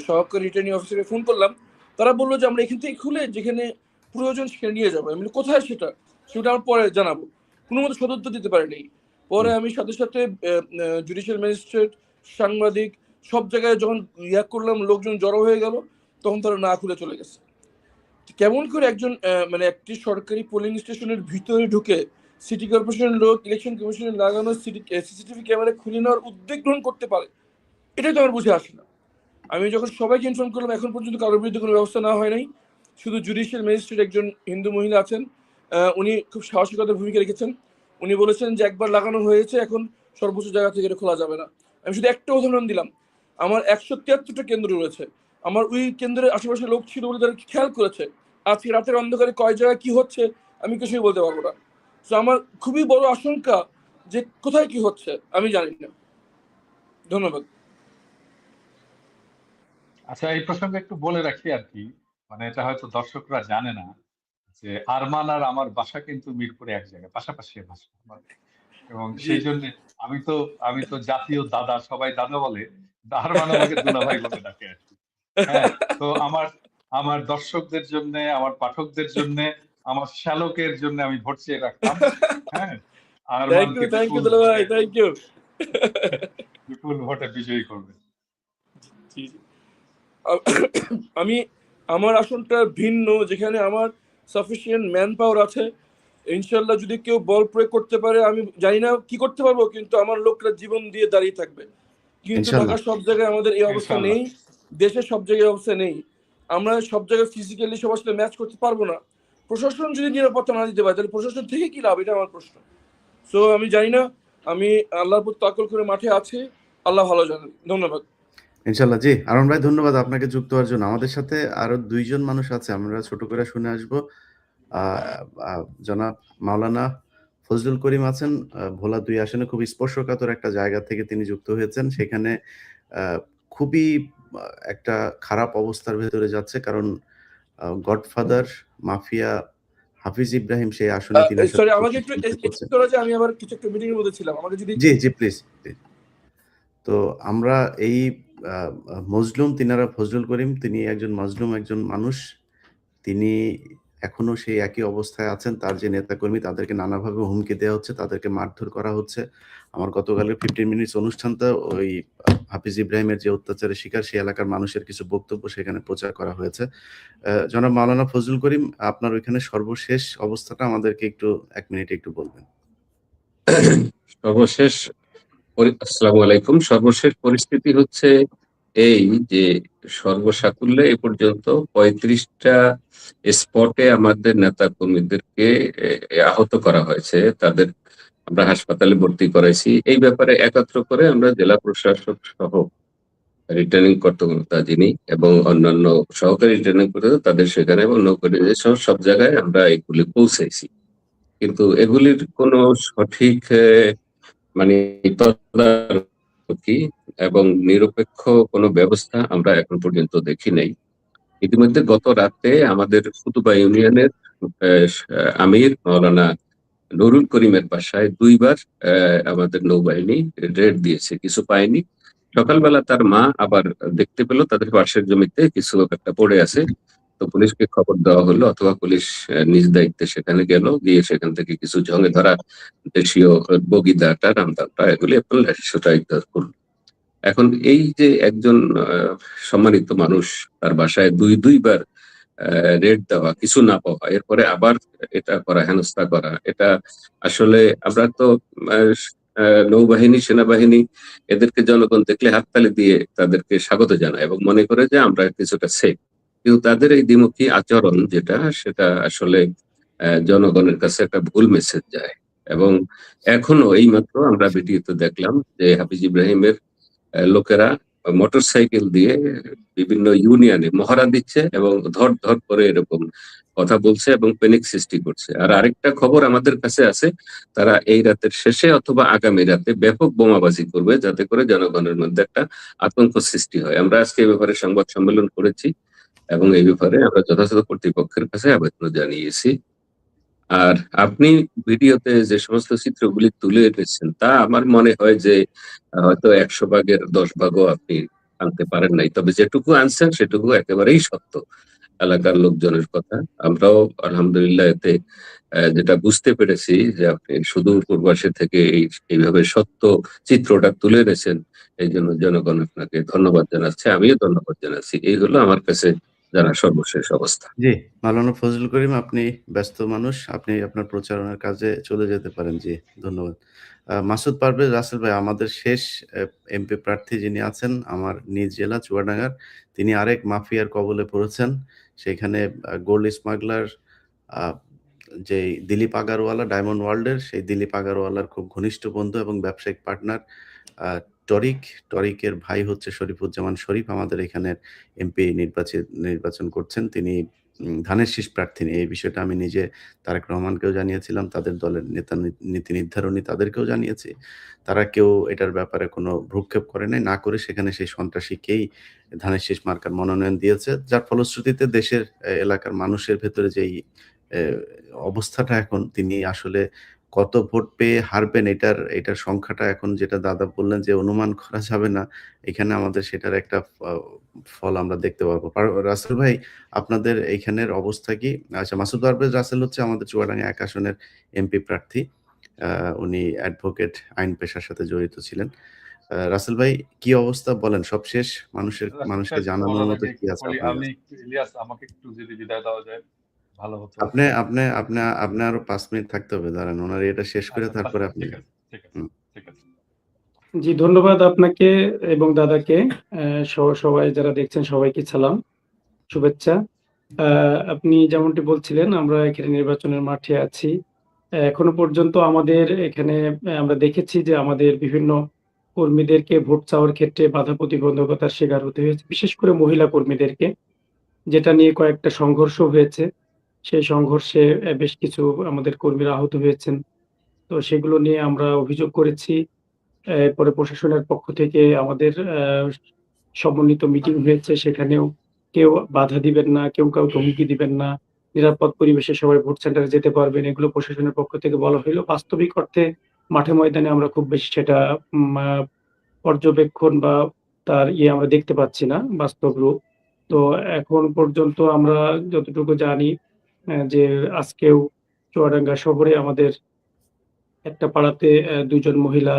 সহকারী রিটার্নিং অফিসারকে ফোন করলাম, তারা বললো যে আমরা এখান থেকে খুলে যেখানে প্রয়োজন সেখানে নিয়ে যাবো। আমি বলি, কোথায় সেটা? সেটা আমার পরে জানাবো। কোনো মতো সদুত্তর দিতে পারেনি। পরে আমি সাথে সাথে জুডিশিয়াল ম্যাজিস্ট্রেট, সাংবাদিক, সব জায়গায় যখন করলাম, লোকজন জড়ো হয়ে গেল, তখন তারা না খুলে চলে গেছে। কেমন করে একজন একটি সরকারি পোলিং স্টেশনের ভিতরে ঢুকে সিটি কর্পোরেশনের লোক ইলেকশন কমিশনের লাগানো সিসিটিভি ক্যামেরা খুলে নেওয়ার উদ্যোগ গ্রহণ করতে পারে, এটাই তো আমার বুঝে আসে না। আমি যখন সবাইকে ইনফর্ম করলাম, এখন পর্যন্ত কারোর বিরুদ্ধে কোনো ব্যবস্থা নেওয়া হয় নাই। শুধু জুডিশিয়াল ম্যাজিস্ট্রেট, একজন হিন্দু মহিলা আছেন, উনি খুব সাহসিকতার ভূমিকা রেখেছেন। উনি বলেছেন যে একবার লাগানো হয়েছে, এখন সর্বোচ্চ জায়গা থেকে এটা খোলা যাবে না। আমি শুধু একটা উদাহরণ দিলাম। আমার 173টা কেন্দ্র রয়েছে, আমার ওই কেন্দ্রের আশেপাশে লোক ছিল বলে তারা খেয়াল করেছে। আজকে রাতের অন্ধকারে কয় জায়গায় কি হচ্ছে আমি কিছুই বলতে পারবো না। তো আমার খুবই বড় আশঙ্কা যে কোথায় কি হচ্ছে আমি জানি না। ধন্যবাদ। আচ্ছা, এই প্রসঙ্গে একটু বলে রাখি আর কি, এটা হয়তো দর্শকরা জানে না যে আরমান আর আমার বাসা কিন্তু মিরপুরে এক জায়গায়, পাশাপাশি বাসা এবং জি। সেই জন্য আমি তো জাতীয় দাদা, সবাই দাদা বলে, আরমান আমাকে দুলাভাই বলে ডাকে আর কি। হ্যাঁ, তো আমার দর্শকদের জন্য, আমার পাঠকদের জন্য, আমার শ্যালকের জন্য আমি ভোট চেয়ে রাখতাম। হ্যাঁ, আরমানকে থ্যাংক ইউ দুলা ভাই, থ্যাংক ইউ। বিপুল ভোটে বিজয়ী করবে। জি, জি। আমি আমার আসনটা ভিন্ন, যেখানে আমার সাফিসিয়েন্ট ম্যান পাওয়ার আছে। ইনশাল্লাহ যদি কেউ বল প্রয়োগ করতে পারে, আমি জানি না কি করতে পারবো, কিন্তু আমার লোকরা জীবন দিয়ে দাঁড়িয়ে থাকবে। কিন্তু ইনশাল্লাহ। ঢাকার সব জায়গায় আমাদের এই অবস্থা ইনশাল্লাহ। নেই, দেশের সব জায়গায় অবস্থা নেই। আমরা সব জায়গায় ফিজিক্যালি সবার সাথে ম্যাচ করতে পারবো না। প্রশাসন যদি নিরাপত্তা না দিতে পারে, তাহলে প্রশাসন থেকে কি লাভ? এটা আমার প্রশ্ন। সো আমি জানি না, আমি আল্লাহর প্রতি তাওয়াক্কুল করে মাঠে আছি, আল্লাহ ভালো জানেন। ধন্যবাদ। ইনশাল্লাহ। জি, আরমান ভাই, ধন্যবাদ আপনাকে যুক্ত হওয়ার জন্য। আমাদের সাথে আরো 2 জন মানুষ আছে, আমরা ছোট করে শুনে আসবো। আ আ জনাব মাওলানা ফজলুল করিম আছেন। ভোলা ২ আসনে খুব স্পর্শকাতর একটা জায়গা থেকে তিনি যুক্ত হয়েছেন। সেখানে আ খুবই একটা খারাপ অবস্থার ভেতরে যাচ্ছে। কারণ গডফাদার, মাফিয়া হাফিজ ইব্রাহিম সেই আসনে তিনি আসলে সরি, আমাকে একটু প্রতিদ্বন্দ্বিতা করছেন। করা যায়, আমি আবার কিছু একটা মিটিং এর মধ্যে ছিলাম, আমাকে যদি জি, জি, প্লিজ, প্লিজ। তো আমরা এই মজলুম তিনারা ফজলুল করিম তিনি একজন মজলুম একজন মানুষ। তিনি এখনো সেই একই অবস্থায় আছেন। তার যে নেতাকর্মী তাদেরকে নানাভাবে হুমকি দেওয়া হচ্ছে, তাদেরকে মারধর করা হচ্ছে। আমার গতকালের 15 মিনিটস অনুষ্ঠানটা ওই হাফিজ ইব্রাহিমের যে অত্যাচারের শিকার সেই এলাকার মানুষের কিছু বক্তব্য সেখানে প্রচার করা হয়েছে। জনাব মাওলানা ফজলুল করিম, আপনার ওইখানে সর্বশেষ অবস্থাটা আমাদেরকে একটু ১ মিনিটে একটু বলবেন। সর্বশেষ আসসালামু আলাইকুম। সর্বশেষ পরিস্থিতি হচ্ছে এই যে সর্বসাকুল্যে এ পর্যন্ত ৩৫টা স্পটে আমাদের নেতা কর্মীদেরকে আহত করা হয়েছে। তাদের আমরা হাসপাতালে ভর্তি করাইছি। এই ব্যাপারে একাত্র করে আমরা জেলা প্রশাসক সহ রিটার্নিং কর্মকর্তা যিনি এবং অন্যান্য সহকারী রিটার্নিং কর্মকর্তা তাদের সেখানে এবং নৌকরি সহ সব জায়গায় আমরা এগুলি পৌঁছাইছি। কিন্তু এগুলির কোনো সঠিক মানে তদারকি এবং নিরপেক্ষ কোনো ব্যবস্থা আমরা এখন পর্যন্ত দেখি নাই। ইতিমধ্যে গত রাতে আমাদের ফুতুবা ইউনিয়নের আমির মাওলানা নুরুল করিমের বাসায় 2 বার আমাদের নৌবাহিনী রেড দিয়েছে, কিছু পায়নি। সকালবেলা তার মা আবার দেখতে পেল তাদের পাশের জমিতে কিছু একটা পড়ে আছে। তো পুলিশকে খবর দেওয়া হলো অথবা পুলিশ নিজ দায়িত্বে সেখানে গেল, গিয়ে সেখান থেকে কিছু জঙ্গে ধরা দেশীয় বগিদাটা রামদাটা এগুলি এখন সেটা উদ্ধার করলো। এখন এই যে একজন সম্মানিত মানুষ তার বাসায় দুইবার রেড দেওয়া, কিছু না পাওয়া, এরপরে আবার এটা করা, হেনস্থা করা, এটা আসলে আমরা তো নৌবাহিনী সেনাবাহিনী এদেরকে জনগণ দেখলে হাততালি দিয়ে তাদেরকে স্বাগত জানায় এবং মনে করে যে আমরা কিছুটা সেফ। কিন্তু তাদের এই দ্বিমুখী আচরণ যেটা সেটা আসলে জনগণের কাছে একটা ভুল মেসেজ যায়। এবং এখনো এই মাত্র আমরা ভিডিওতে দেখলাম যে হাফিজ ইব্রাহিমের লোকেরা মোটরসাইকেল দিয়ে বিভিন্ন ইউনিয়নে মহড়া দিচ্ছে এবং ধর ধর করে এরকম কথা বলছে এবং প্যানিক সৃষ্টি করছে। আর আরেকটা খবর আমাদের কাছে আছে, তারা এই রাতের শেষে অথবা আগামী রাতে ব্যাপক বোমাবাজি করবে যাতে করে জনগণের মধ্যে একটা আতঙ্ক সৃষ্টি হয়। আমরা আজকে এই ব্যাপারে সংবাদ সম্মেলন করেছি এবং এই ব্যাপারে আমরা যথাযথ কর্তৃপক্ষের কাছে আবেদন জানিয়েছি। আর আপনি ভিডিওতে যে সমস্ত চিত্রগুলি তুলে এনেছেন তা আমার মনে হয় যে হয়তো 100 ভাগের 10 ভাগও আপনি আনতে পারেন নাই, তবে যেটুকু আনছেন সেটুকু একেবারেই সত্য এলাকার লোকজনের কথা। আমরাও আলহামদুলিল্লাহ এতে যেটা বুঝতে পেরেছি যে আপনি সুদূর পূর্বাসে থেকে এইভাবে সত্য চিত্রটা তুলে এনেছেন, এই জন্য জনগণ আপনাকে ধন্যবাদ জানাচ্ছে, আমিও ধন্যবাদ জানাচ্ছি। এই হলো আমার কাছে জানা সর্বশেষ অবস্থা। জি, মাওলানা ফজলুল করিম, আপনি ব্যস্ত মানুষ। আপনি আপনার প্রচারণার কাজে চলে যেতে পারেন। জি, ধন্যবাদ। মাসুদ পারভেজ রাসেল ভাই, আমাদের শেষ এমপি প্রার্থী যিনি আছেন আমার নিজ জেলা চুয়াডাঙ্গার, তিনি আরেক মাফিয়ার কবলে পড়েছেন। সেখানে গোল্ড স্মাগলার যেই দিলীপ আগারওয়ালা ডায়মন্ড ওয়ার্ল্ডের, সেই দিলীপ আগারওয়ালার খুব ঘনিষ্ঠ বন্ধু এবং ব্যবসায়িক পার্টনার টরিকের ভাই হচ্ছে শরীফুজ্জামান শরীফ, আমাদের এখানের এমপি নির্বাচন করছেন। তিনি ধানের শীষ প্রার্থী। এই বিষয়টা আমি নিজে তারেক রহমানকেও জানিয়েছিলাম, তাদের দলের নীতি নির্ধারণী তাদেরকেও জানিয়েছি। তারা কেউ এটার ব্যাপারে কোনো ভ্রুক্ষেপ করে নাই, না করে সেখানে সেই সন্ত্রাসীকেই ধানের শীষ মার্কার মনোনয়ন দিয়েছে। যার ফলশ্রুতিতে দেশের এলাকার মানুষের ভেতরে যেই অবস্থাটা এখন, তিনি আসলে কত ভোট পেয়ে হারবেন এটার সংখ্যাটা এখন যেটা দাদা বললেন যে অনুমান করা যাবে না। এখানে আমাদের সেটার একটা ফল আমরা দেখতে পাবো। রাসেল ভাই, আপনাদের এইখানের অবস্থা কি? আচ্ছা, মাসুদ পারভেজ রাসেল হচ্ছে আমাদের চুয়াডাঙ্গা ১ আসনের এমপি প্রার্থী। উনি অ্যাডভোকেট, আইন পেশার সাথে জড়িত ছিলেন। রাসেল ভাই, কি অবস্থা বলেন? সবশেষ মানুষকে জানানোর মতো কি আছে আপনার আমি কাছে? ইলিয়াস, আমাকে একটু যদি বিদায় দেওয়া যায় ভালো হতো। আপনি আরো ৫ মিনিট থাকতে হবে। দাঁড়ান, ওনার এটা শেষ করে তারপরে আপনি। ঠিক আছে। জি, ধন্যবাদ আপনাকে এবং দাদাকে, সবাই যারা দেখছেন সবাইকে সালাম, শুভেচ্ছা। আপনি যেমনটি বলছিলেন, আমরা এখানে নির্বাচনের মাঠে আছি। এখনো পর্যন্ত আমাদের এখানে আমরা দেখেছি যে আমাদের বিভিন্ন কর্মীদেরকে ভোট চাওয়ার ক্ষেত্রে বাধা প্রতিবন্ধকতার শিকার হতে হয়েছে, বিশেষ করে মহিলা কর্মীদেরকে, যেটা নিয়ে কয়েকটা সংঘর্ষ হয়েছে। সেই সংঘর্ষে বেশ কিছু আমাদের কর্মীরা আহত হয়েছেন। তো সেগুলো নিয়ে আমরা অভিযোগ করেছি। পরে প্রশাসনের পক্ষ থেকে আমাদের সমন্বিত মিটিং হয়েছে, সেখানেও কেউ বাধা দিবেন না, কেউ কাউকে হুমকি দিবেন না, নিরাপদ পরিবেশে সবাই ভোট সেন্টারে যেতে পারবেন, এগুলো প্রশাসনের পক্ষ থেকে বলা হইলো। বাস্তবিক অর্থে মাঠে ময়দানে আমরা খুব বেশি সেটা পর্যবেক্ষণ বা তার আমরা দেখতে পাচ্ছি না বাস্তব রূপ। তো এখন পর্যন্ত আমরা যতটুকু জানি যে আজকেও চুয়াডাঙ্গা শহরে আমাদের একটা পাড়াতে ২ জন মহিলা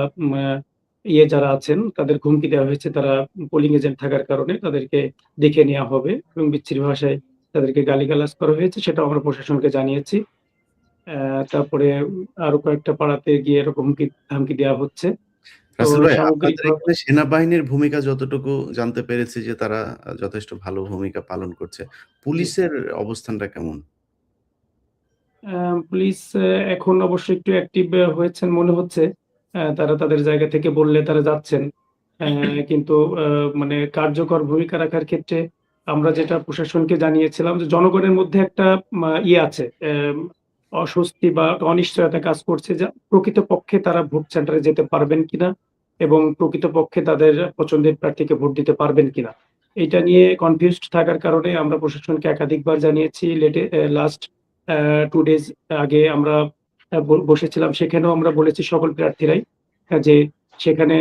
যারা আছেন তাদের হুমকি দেওয়া হয়েছে। তারা পোলিং এজেন্ট থাকার কারণে তাদেরকে দেখে নেয়া হবে এবং বিচ্ছিরি ভাষায় তাদেরকে গালিগালাজ করা হয়েছে, সেটাও আমরা প্রশাসনকে জানিয়েছি। তারপরে আরো কয়েকটা পাড়াতে গিয়ে এরকম হুমকি দেওয়া হচ্ছে। তো রাসেল ভাই, আপনাদের সামগ্রিকভাবে এখানে সেনাবাহিনীর ভূমিকা যতটুকু জানতে পেরেছি যে তারা যথেষ্ট ভালো ভূমিকা পালন করছে। জি। পুলিশের অবস্থানটা কেমন? পুলিশ এখন অবশ্য একটু অ্যাক্টিভ হয়েছেন মনে হচ্ছে। তারা তাদের জায়গা থেকে বললে তারা যাচ্ছেন। কিন্তু মানে কার্যকর ভূমিকা রাখার ক্ষেত্রে আমরা যেটা প্রশাসনকে জানিয়েছিলাম যে জনগণের মধ্যে একটা আছে, অস্বস্তি বা অনিশ্চয়তা কাজ করছে যে প্রকৃতপক্ষে তারা ভোট সেন্টারে যেতে পারবেন কিনা এবং প্রকৃতপক্ষে তাদের পছন্দের প্রার্থীকে ভোট দিতে পারবেন কিনা। এইটা নিয়ে কনফিউজড থাকার কারণে আমরা প্রশাসনকে একাধিকবার জানিয়েছি। লাস্ট 2 ডেজ আগে আমরা বসেছিলাম। সেখানেও আমরা বলেছি সকল প্রার্থীরাই যে সেখানে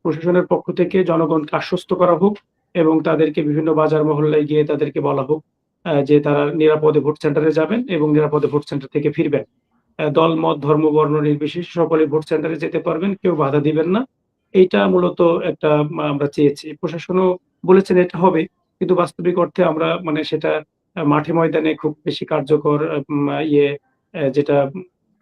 প্রশাসনের পক্ষ থেকে জনগণকে আশ্বস্ত করা হোক এবং তাদেরকে বিভিন্ন বাজার মহল্লায় গিয়ে তাদেরকে বলা হোক যে তারা নিরাপদে ভোট সেন্টারে যাবেন এবং নিরাপদে ভোট সেন্টার থেকে ফিরবেন। দল, মত, ধর্ম, বর্ণ নির্বিশেষে সকলে ভোট সেন্টারে যেতে পারবেন, কেউ বাধা দিবেন না। এইটা মূলত একটা আমরা চেয়েছি। প্রশাসনও বলেছেন এটা হবে। কিন্তু বাস্তবিক অর্থে আমরা মানে সেটা মাঠে ময়দানে খুব বেশি কার্যকর যেটা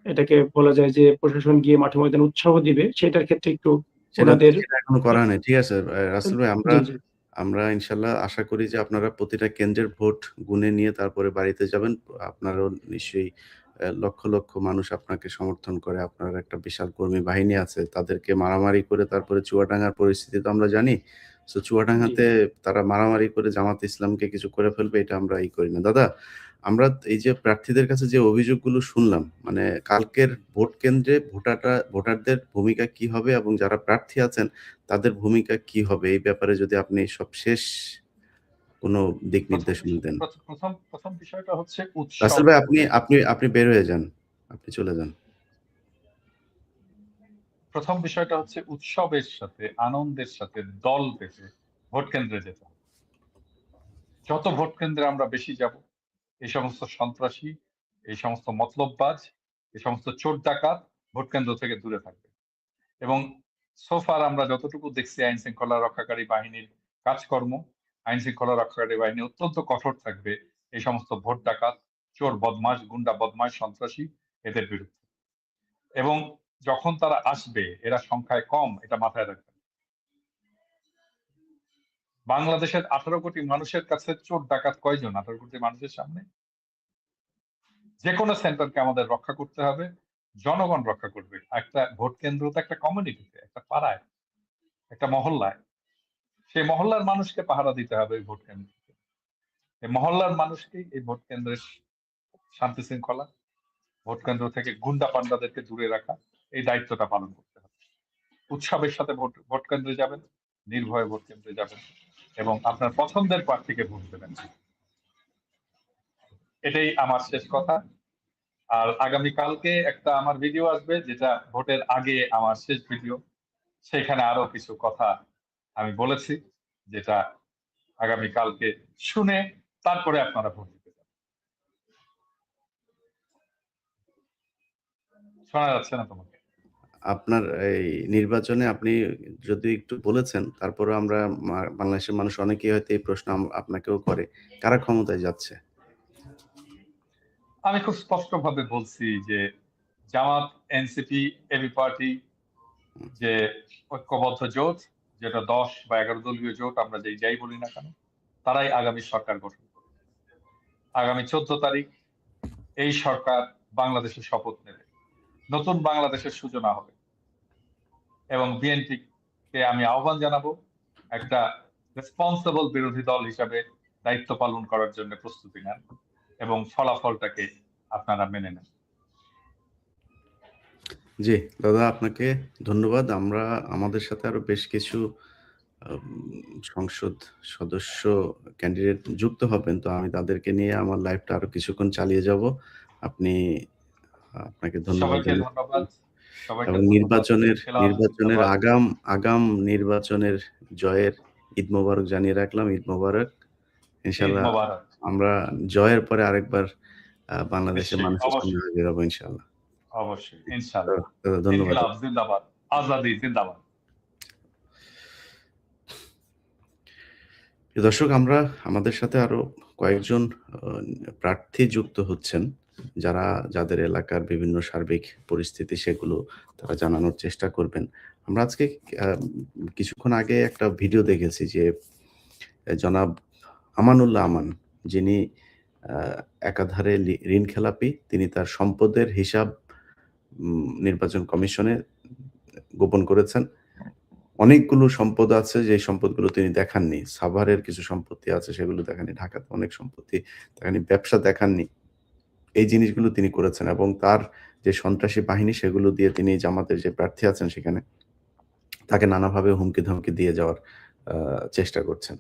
এটাকে বলা যায় যে প্রশাসন গিয়ে মাঠে ময়দানে উৎসাহ দিবে, সেটার ক্ষেত্রে একটু ওনাদের সেটা এখনো করা হয়নি। ঠিক আছে রাসেল ভাই, জি, জি। আমরা ইনশাল্লাহ আশা করি যে আপনারা প্রতিটা কেন্দ্রের ভোট গুনে নিয়ে তারপরে বাড়িতে যাবেন। আপনারও নিশ্চয়ই লক্ষ, লক্ষ মানুষ আপনাকে সমর্থন করে। আপনার একটা বিশাল কর্মী বাহিনী আছে। তাদেরকে মারামারি করে তারপরে চুয়াডাঙ্গার পরিস্থিতি তো আমরা জানি। সো জি। চুয়াডাঙ্গাতে তারা মারামারি করে জামাত ইসলামকে কিছু করে ফেলবে, এটা আমরা করি না। দাদা, আমরা এই যে প্রার্থীদের কাছে যে অভিযোগগুলো শুনলাম, মানে কালকের ভোট কেন্দ্রে ভোটারদের ভূমিকা কি হবে এবং যারা প্রার্থী আছেন তাদের ভূমিকা কি হবে, এই ব্যাপারে যদি আপনি সবশেষ কোনো দিক নির্দেশনা দেন। প্রথম বিষয়টা হচ্ছে রাসেল উৎসব। ভাই, আপনি বের হয়ে যান। আপনি চলে যান। প্রথম বিষয়টা হচ্ছে উৎসবের সাথে, আনন্দের সাথে দল বেঁধে ভোট কেন্দ্রে যেতে হবে। যত ভোট কেন্দ্রে আমরা বেশি যাব, এই সমস্ত সন্ত্রাসী, এই সমস্ত মতলববাজ, এই সমস্ত চোর ডাকাত ভোট কেন্দ্র থেকে দূরে থাকবে। এবং সোফার আমরা যতটুকু দেখছি আইন শৃঙ্খলা রক্ষাকারী বাহিনীর কাজকর্ম, আইন শৃঙ্খলা রক্ষাকারী বাহিনী অত্যন্ত কঠোর থাকবে এই সমস্ত ভোট ডাকাত, চোর বদমাশ, গুন্ডা বদমাশ, সন্ত্রাসী এদের বিরুদ্ধে। এবং যখন তারা আসবে, এরা সংখ্যায় কম, এটা মাথায় রাখবেন। বাংলাদেশের 18 কোটি মানুষের কাছে চোর ডাকাত কয়জন? 18 কোটি মানুষের সামনে যে কোনো সেন্টারকে আমাদের রক্ষা করতে হবে। জনগণ রক্ষা করবে। একটা ভোট কেন্দ্র তো একটা কমিউনিটিতে, একটা পাড়ায়, একটা মহল্লায়। সেই মহল্লার মানুষকে পাহারা দিতে হবে এই ভোট কেন্দ্রকে। এই মহল্লার মানুষকেই এই ভোট কেন্দ্রের শান্তি শৃঙ্খলা, ভোট কেন্দ্র থেকে গুন্ডা পান্ডাদেরকে দূরে রাখা, এই দায়িত্বটা পালন করতে হবে। উৎসবের সাথে ভোট কেন্দ্রে যাবেন, নির্ভয়ে ভোট কেন্দ্রে যাবেন এবং আপনার পছন্দের প্রার্থীকে ভোট দেবেন। এটাই আমার শেষ কথা। আর আগামীকালকে একটা আমার ভিডিও আসবে, যেটা ভোটের আগে আমার শেষ ভিডিও। সেখানে আরো কিছু কথা আমি বলেছি, যেটা আগামীকালকে শুনে তারপরে আপনারা ভোট দিতে যাবেন। শোনা যাচ্ছে না তোমাকে? আপনার এই নির্বাচনে আপনি যদি একটু বলেছেন, তারপরেও আমরা বাংলাদেশের মানুষ অনেকেই হয়তো এই প্রশ্ন আপনাকেও করে, কারা ক্ষমতায় যাচ্ছে? আমি খুব স্পষ্টভাবে বলছি যে জামাত, এনসিপি, এবি পার্টি, যে ঐক্যবদ্ধ জোট, যেটা 10 বা 11 দলীয় জোট, আমরা যাই বলি না কেন, তারাই আগামী সরকার গঠন করবে। আগামী 14 তারিখ এই সরকার বাংলাদেশের শপথ নেবে, নতুন বাংলাদেশের সূচনা হবে। এবং বিএনপিকে আমি আহ্বান জানাবো একটা রেসপন্সিবল বিরোধী দল হিসাবে দায়িত্ব পালন করার জন্য প্রস্তুতি নেন এবং ফলাফলটাকে আপনারা মেনে নেন। জি দাদা, আপনাকে ধন্যবাদ। আমরা আমাদের সাথে আরো বেশ কিছু সংসদ সদস্য ক্যান্ডিডেট যুক্ত হবেন, তো আমি তাদেরকে নিয়ে আমার লাইভটা আরো কিছুক্ষণ চালিয়ে যাব। আপনি আপনাকে ধন্যবাদ সবাইকে জানাচ্ছি ধন্যবাদ, সবাইকে এবং ধন্যবাদ। ইনকিলাব নির্বাচনের জিন্দাবাদ। আগাম নির্বাচনের জয়ের ঈদ মোবারক জানিয়ে রাখলাম। ঈদ মোবারক। ঈদ ইনশাআল্লাহ মোবারক। আমরা জয়ের পরে আরেকবার বাংলাদেশের নিশ্চয়ই, মানুষের সামনে অবশ্যই, হাজির হব ইনশাআল্লাহ। অবশ্যই, তো ইনশাআল্লাহ। ধন্যবাদ। ইনকিলাব জিন্দাবাদ, আজাদি জিন্দাবাদ। প্রিয় দর্শক, আমরা আমাদের সাথে আরো কয়েকজন প্রার্থী যুক্ত হচ্ছেন, যাদের এলাকার বিভিন্ন সার্বিক পরিস্থিতি সেগুলো তারা জানানোর চেষ্টা করবেন। আমরা আজকে কিছুক্ষণ আগে একটা ভিডিও দেখেছি যে জনাব আমানুল্লাহ আমান, যিনি একাধারে ঋণ খেলাপি, তিনি তার সম্পদের হিসাব নির্বাচন কমিশনে গোপন করেছেন। অনেকগুলো সম্পদ আছে, যে সম্পদগুলো তিনি দেখাননি। সাভারের কিছু সম্পত্তি আছে, সেগুলো দেখাননি। ঢাকাতে অনেক সম্পত্তি দেখাননি, ব্যবসা দেখাননি। এই জিনিসগুলো তিনি করেছেন এবং তার যে সন্ত্রাসী বাহিনী সেগুলো দিয়ে তিনি জামাতের যে প্রার্থী আছেন সেখানে তাকে নানাভাবে হুমকি-ধমকি দিয়ে যাওয়ার চেষ্টা করছেন।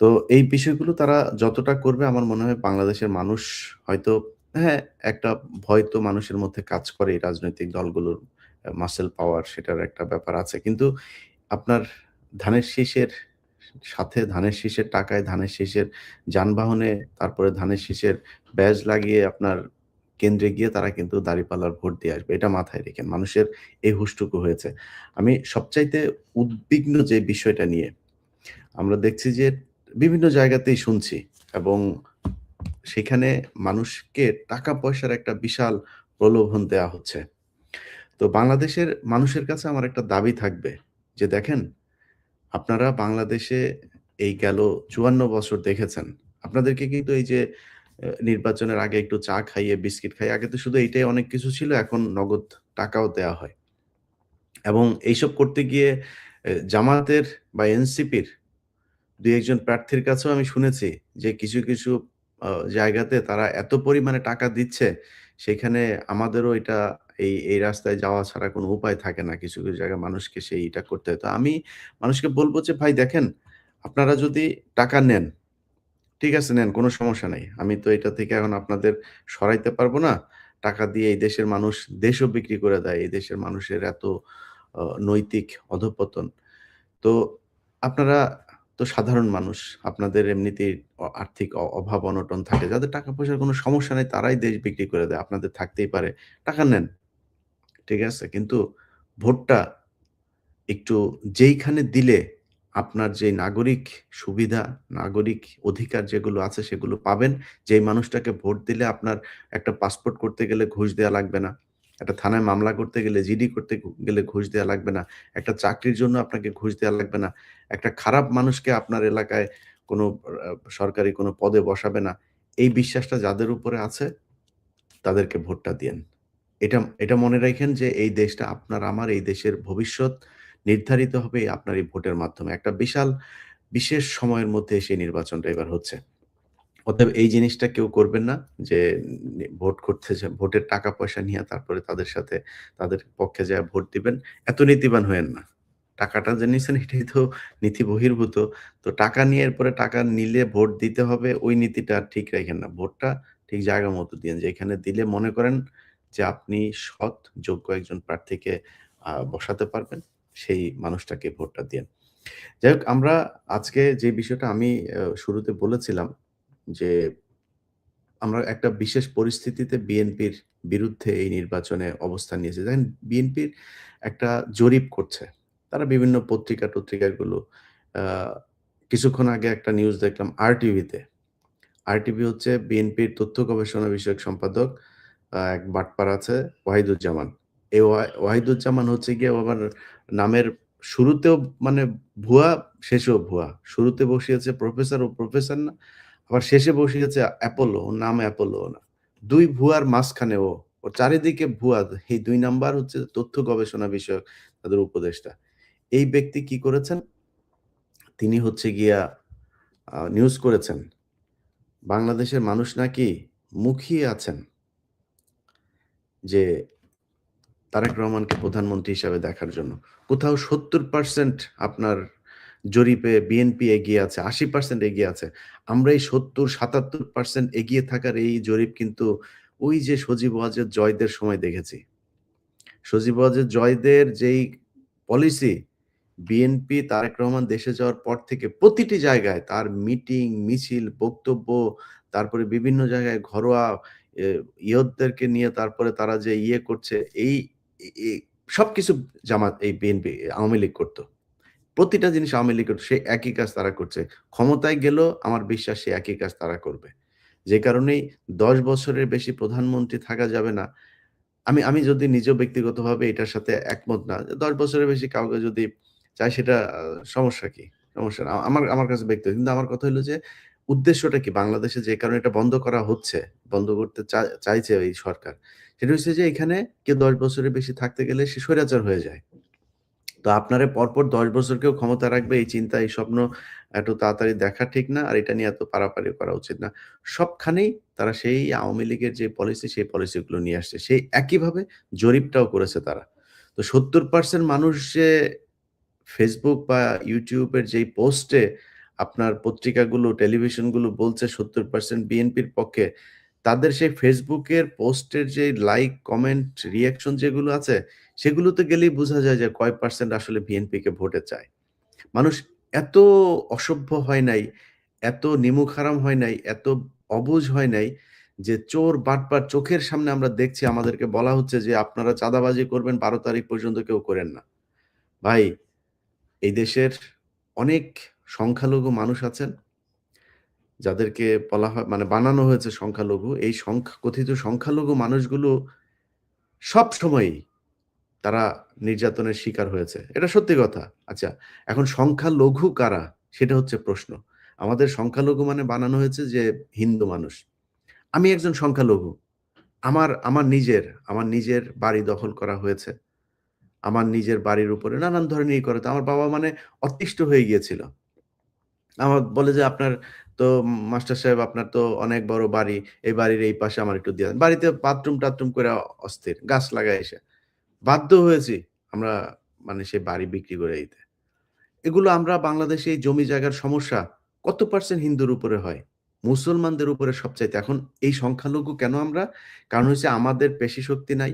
তো এই বিষয়গুলো তারা যতটা করবে আমার মনে হয় বাংলাদেশের মানুষ হয়তো, হ্যাঁ, একটা ভয় তো মানুষের মধ্যে কাজ করে এই রাজনৈতিক দলগুলোর মাসল পাওয়ার, সেটার একটা ব্যাপার আছে। কিন্তু আপনার ধানের শীষের সাথে ধানের শীষের টাকায়, ধানের শীষের যানবাহনে, তারপরে ধানের শীষের ব্যাজ লাগিয়ে আপনার কেন্দ্রে গিয়ে তারা কিন্তু দাঁড়িপাল্লার ভোট দিয়ে আসবে। এটা মাথায় রেখেন। মানুষের এই হুঁশটুকু হয়েছে। আমি সবচাইতে উদ্বিগ্ন যে বিষয়টা নিয়ে আমরা দেখছি যে বিভিন্ন জায়গাতেই শুনছি এবং সেখানে মানুষকে টাকা পয়সার একটা বিশাল প্রলোভন দেয়া হচ্ছে। তো বাংলাদেশের মানুষের কাছে আমার একটা দাবি থাকবে যে দেখেন, আপনারা বাংলাদেশে এই গেল ৫৪ বছর দেখেছেন। আপনাদেরকে কিন্তু এই যে নির্বাচনের আগে একটু চা খাইয়ে, বিস্কিট খাইয়ে, আগে তো শুধু এইটাই অনেক কিছু ছিল, এখন নগদ টাকাও দেয়া হয়। এবং এইসব করতে গিয়ে জামাতের বা এনসিপির ২-১ জন প্রার্থীর কাছেও আমি শুনেছি যে কিছু আ জায়গাতে তারা এত পরিমাণে টাকা দিচ্ছে, সেখানে আমাদেরও এই রাস্তায় যাওয়া ছাড়া কোনো উপায় থাকে না। কিছু জায়গায় মানুষকে সেইটা করতে হয়। তো আমি মানুষকে বলব যে, "ভাই দেখেন, আপনারা যদি টাকা নেন, ঠিক আছে নেন, কোনো সমস্যা নাই। আমি তো এটা থেকে এখন আপনাদের সরাইতে পারব না। টাকা দিয়ে এই দেশের মানুষ দেশও বিক্রি করে দেয়। এই দেশের মানুষের এত নৈতিক অধঃপতন। তো আপনারা তো সাধারণ মানুষ। আপনাদের এমনিতেই আর্থিক অভাব অনটন থাকে। যাদের টাকা-পয়সার কোনো সমস্যা নেই তারাই দেশ বিক্রি করে দেয়। আপনাদের থাকতেই পারে। টাকা নেন। ঠিক আছে? কিন্তু ভোটটা একটু যেইখানে দিলে আপনার যে নাগরিক সুবিধা, নাগরিক অধিকার যেগুলো আছে সেগুলো পাবেন। যেই মানুষটাকে ভোট দিলে আপনার একটা পাসপোর্ট করতে গেলে ঘুষ দেয়া লাগবে না। একটা থানায় মামলা করতে গেলে, জিডি করতে গেলে ঘুষ দেয়া লাগবে না। একটা চাকরির জন্য আপনাকে ঘুষ দেয়া লাগবে না। একটা খারাপ মানুষকে আপনার এলাকায় কোনো সরকারি কোনো পদে বসাবে না। এই বিশ্বাসটা যাদের উপরে আছে তাদেরকে ভোটটা দিয়েন। এটা মনে রাইখেন যে এই দেশটা আপনার আমার, এই দেশের ভবিষ্যৎ নির্ধারিত হবে আপনার এই ভোটের মাধ্যমে। একটা বিশেষ সময়ের মধ্যে সেই নির্বাচনটা এবার হচ্ছে। অতএব এই জিনিসটা কেউ করবেন না যে ভোট করতে ভোটের টাকা পয়সা নিয়ে তারপরে তাদের পক্ষে যায়া ভোট দিবেন। এত নীতিবান হয়েন না। টাকাটা যে নিছেন এটাই তো নীতি বহির্ভূত। তো টাকা নিয়ে এরপরে টাকা নিলে ভোট দিতে হবে, ওই নীতিটা আর ঠিক রাইখেন না। ভোটটা ঠিক জায়গা মতো দিয়েন। যেখানে দিলে মনে করেন যে আপনি সৎ, যোগ্য একজন প্রার্থীকে বসাতে পারবেন, সেই মানুষটাকে ভোটটা দিয়েন। যাই হোক, আমরা আজকে যে বিষয়টা আমি শুরুতে বলেছিলাম যে, আমরা একটা বিশেষ পরিস্থিতিতে বিএনপির বিরুদ্ধে এই নির্বাচনে অবস্থান নিয়েছি। দেখেন, বিএনপির একটা জরিপ করছে। তারা বিভিন্ন পত্রিকাগুলো আ কিছুক্ষণ আগে একটা নিউজ দেখলাম আরটিভিতে। আরটিভি হচ্ছে বিএনপির তথ্য গবেষণা বিষয়ক সম্পাদক এক বাটপার আছে ওয়াহিদুজ্জামান। এই ওয়াহিদুজ্জামান হচ্ছে গিয়ে আবার নামের শুরুতেও মানে ভুয়া, শেষেও ভুয়া। শুরুতে বসিয়েছে প্রফেসর, ও প্রফেসর না। আবার শেষে বসিয়েছে অ্যাপোলো, ওর নাম অ্যাপোলোও না। ২ ভুয়ার মাঝখানে ও। ওর চারিদিকে ভুয়া। এই ২ নাম্বার হচ্ছে তথ্য গবেষণা বিষয়ক তাদের উপদেষ্টা। এই ব্যক্তি কি করেছেন? তিনি হচ্ছে গিয়া নিউজ করেছেন। বাংলাদেশের মানুষ নাকি মুখিয়ে আছেন যে তারেক রহমানকে প্রধানমন্ত্রী হিসাবে দেখার জন্য। কোথাও ৭০% আপনার জরিপে বিএনপি এগিয়ে আছে, 80% এগিয়ে আছে। আমরা এই 70-77% এগিয়ে থাকার এই জরিপ কিন্তু ওই যে সজীব ওয়াজেদ জয়দের সময় দেখেছি। সজীব ওয়াজেদ জয়দের যেই পলিসি, বিএনপি তারেক রহমান দেশে যাওয়ার পর থেকে প্রতিটি জায়গায় তার মিটিং, মিছিল, বক্তব্য, তারপরে বিভিন্ন জায়গায় ঘরোয়া এ ইয়তদেরকে নিয়ে তারপরে তারা যে ইয়ে করছে, এই এ সবকিছু এই বিএনপি, আওয়ামী লীগ করত। প্রতিটা জিনিস আওয়ামী লীগ করত। সেই একই কাজ তারা করছে। ক্ষমতায় গেলেও আমার বিশ্বাস সেই একই কাজ তারা করবে। যে কারণেই ১০ বছরের বেশি প্রধানমন্ত্রী থাকা যাবে না। আমি আমি যদি নিজেও ব্যক্তিগতভাবে এটার সাথে একমত না। ১০ বছরের বেশি কাউকে যদি চায় সেটা সমস্যা কি? সমস্যা না। আমার আমার কাছে ব্যক্তিগত। কিন্তু আমার কথা হলো যে উদ্দেশ্যটা কি? বাংলাদেশে যে কারণে এটা বন্ধ করা হচ্ছে, বন্ধ করতে চাইছে এই সরকার। সেটা হচ্ছে যে এখানে কেউ ১০ বছরের বেশি থাকতে গেলে সে স্বৈরাচার হয়ে যায়। তো আপনারে পরপর ১০ বছর কেউ ক্ষমতা রাখবে এই চিন্তা, এই স্বপ্ন এত তাড়াতাড়ি দেখা ঠিক না। আর এটা নিয়ে এত পারাপারি করা উচিত না। সবখানেই তারা সেই আওয়ামী লীগের যে পলিসি, সেই পলিসিগুলো নিয়ে আসছে। সেই একইভাবে জরিপটাও করেছে তারা। তো ৭০% মানুষ যে Facebook বা YouTube এর যেই পোস্টে আপনার পত্রিকাগুলো, টেলিভিশনগুলো বলছে ৭০% বিএনপির পক্ষে, তাদের সেই Facebook এর পোস্টের যে লাইক, কমেন্ট, রিঅ্যাকশন যেগুলো আছে, সেগুলোতে গেলেই বোঝা যায় যে কয় পার্সেন্ট আসলে বিএনপিকে ভোটে চায়। মানুষ এত অসভ্য হয় নাই, এত নিমুখারাম হয় নাই, এত অবুঝ হয় নাই যে চোর, বাটপার চোখের সামনে আমরা দেখছি, আমাদেরকে বলা হচ্ছে যে আপনারা চাঁদাবাজি করবেন ১২ তারিখ পর্যন্ত কেউ করেন না। ভাই, এই দেশের অনেক সংখ্যালঘু মানুষ আছেন, যাদেরকে বলা হয় মানে বানানো হয়েছে সংখ্যালঘু। এই কথিত সংখ্যালঘু মানুষগুলো সবসময়ই তারা নির্যাতনের শিকার হয়েছে। এটা সত্যি কথা। আচ্ছা, এখন সংখ্যালঘু কারা? সেটা হচ্ছে প্রশ্ন। আমাদের সংখ্যালঘু মানে বানানো হয়েছে যে হিন্দু মানুষ। আমি একজন সংখ্যালঘু। আমার নিজের বাড়ি দখল করা হয়েছে। আমার নিজের বাড়ির উপরে নানান ধরনের করে। তো আমার বাবা মানে অতিষ্ঠ হয়ে গিয়েছিল। আমার বলে যে, "আপনার তো মাস্টার সাহেব আপনার তো অনেক বড় বাড়ি। এই বাড়ির এই পাশে আমার একটু দিয়ে দেন।" বাড়িতে বাথরুম-টাথরুম করে অস্থির। গাছ লাগায় এসে। বাধ্য হয়েছি আমরা মানে সেই বাড়ি বিক্রি করে দিতে। এগুলো আমরা বাংলাদেশে এই জমি জায়গার সমস্যা কত পার্সেন্ট হিন্দুর উপরে হয়? মুসলমানদের উপরে সবচাইতে। এখন এই সংখ্যালঘু কেন আমরা? কারণ হচ্ছে আমাদের পেশি শক্তি নাই,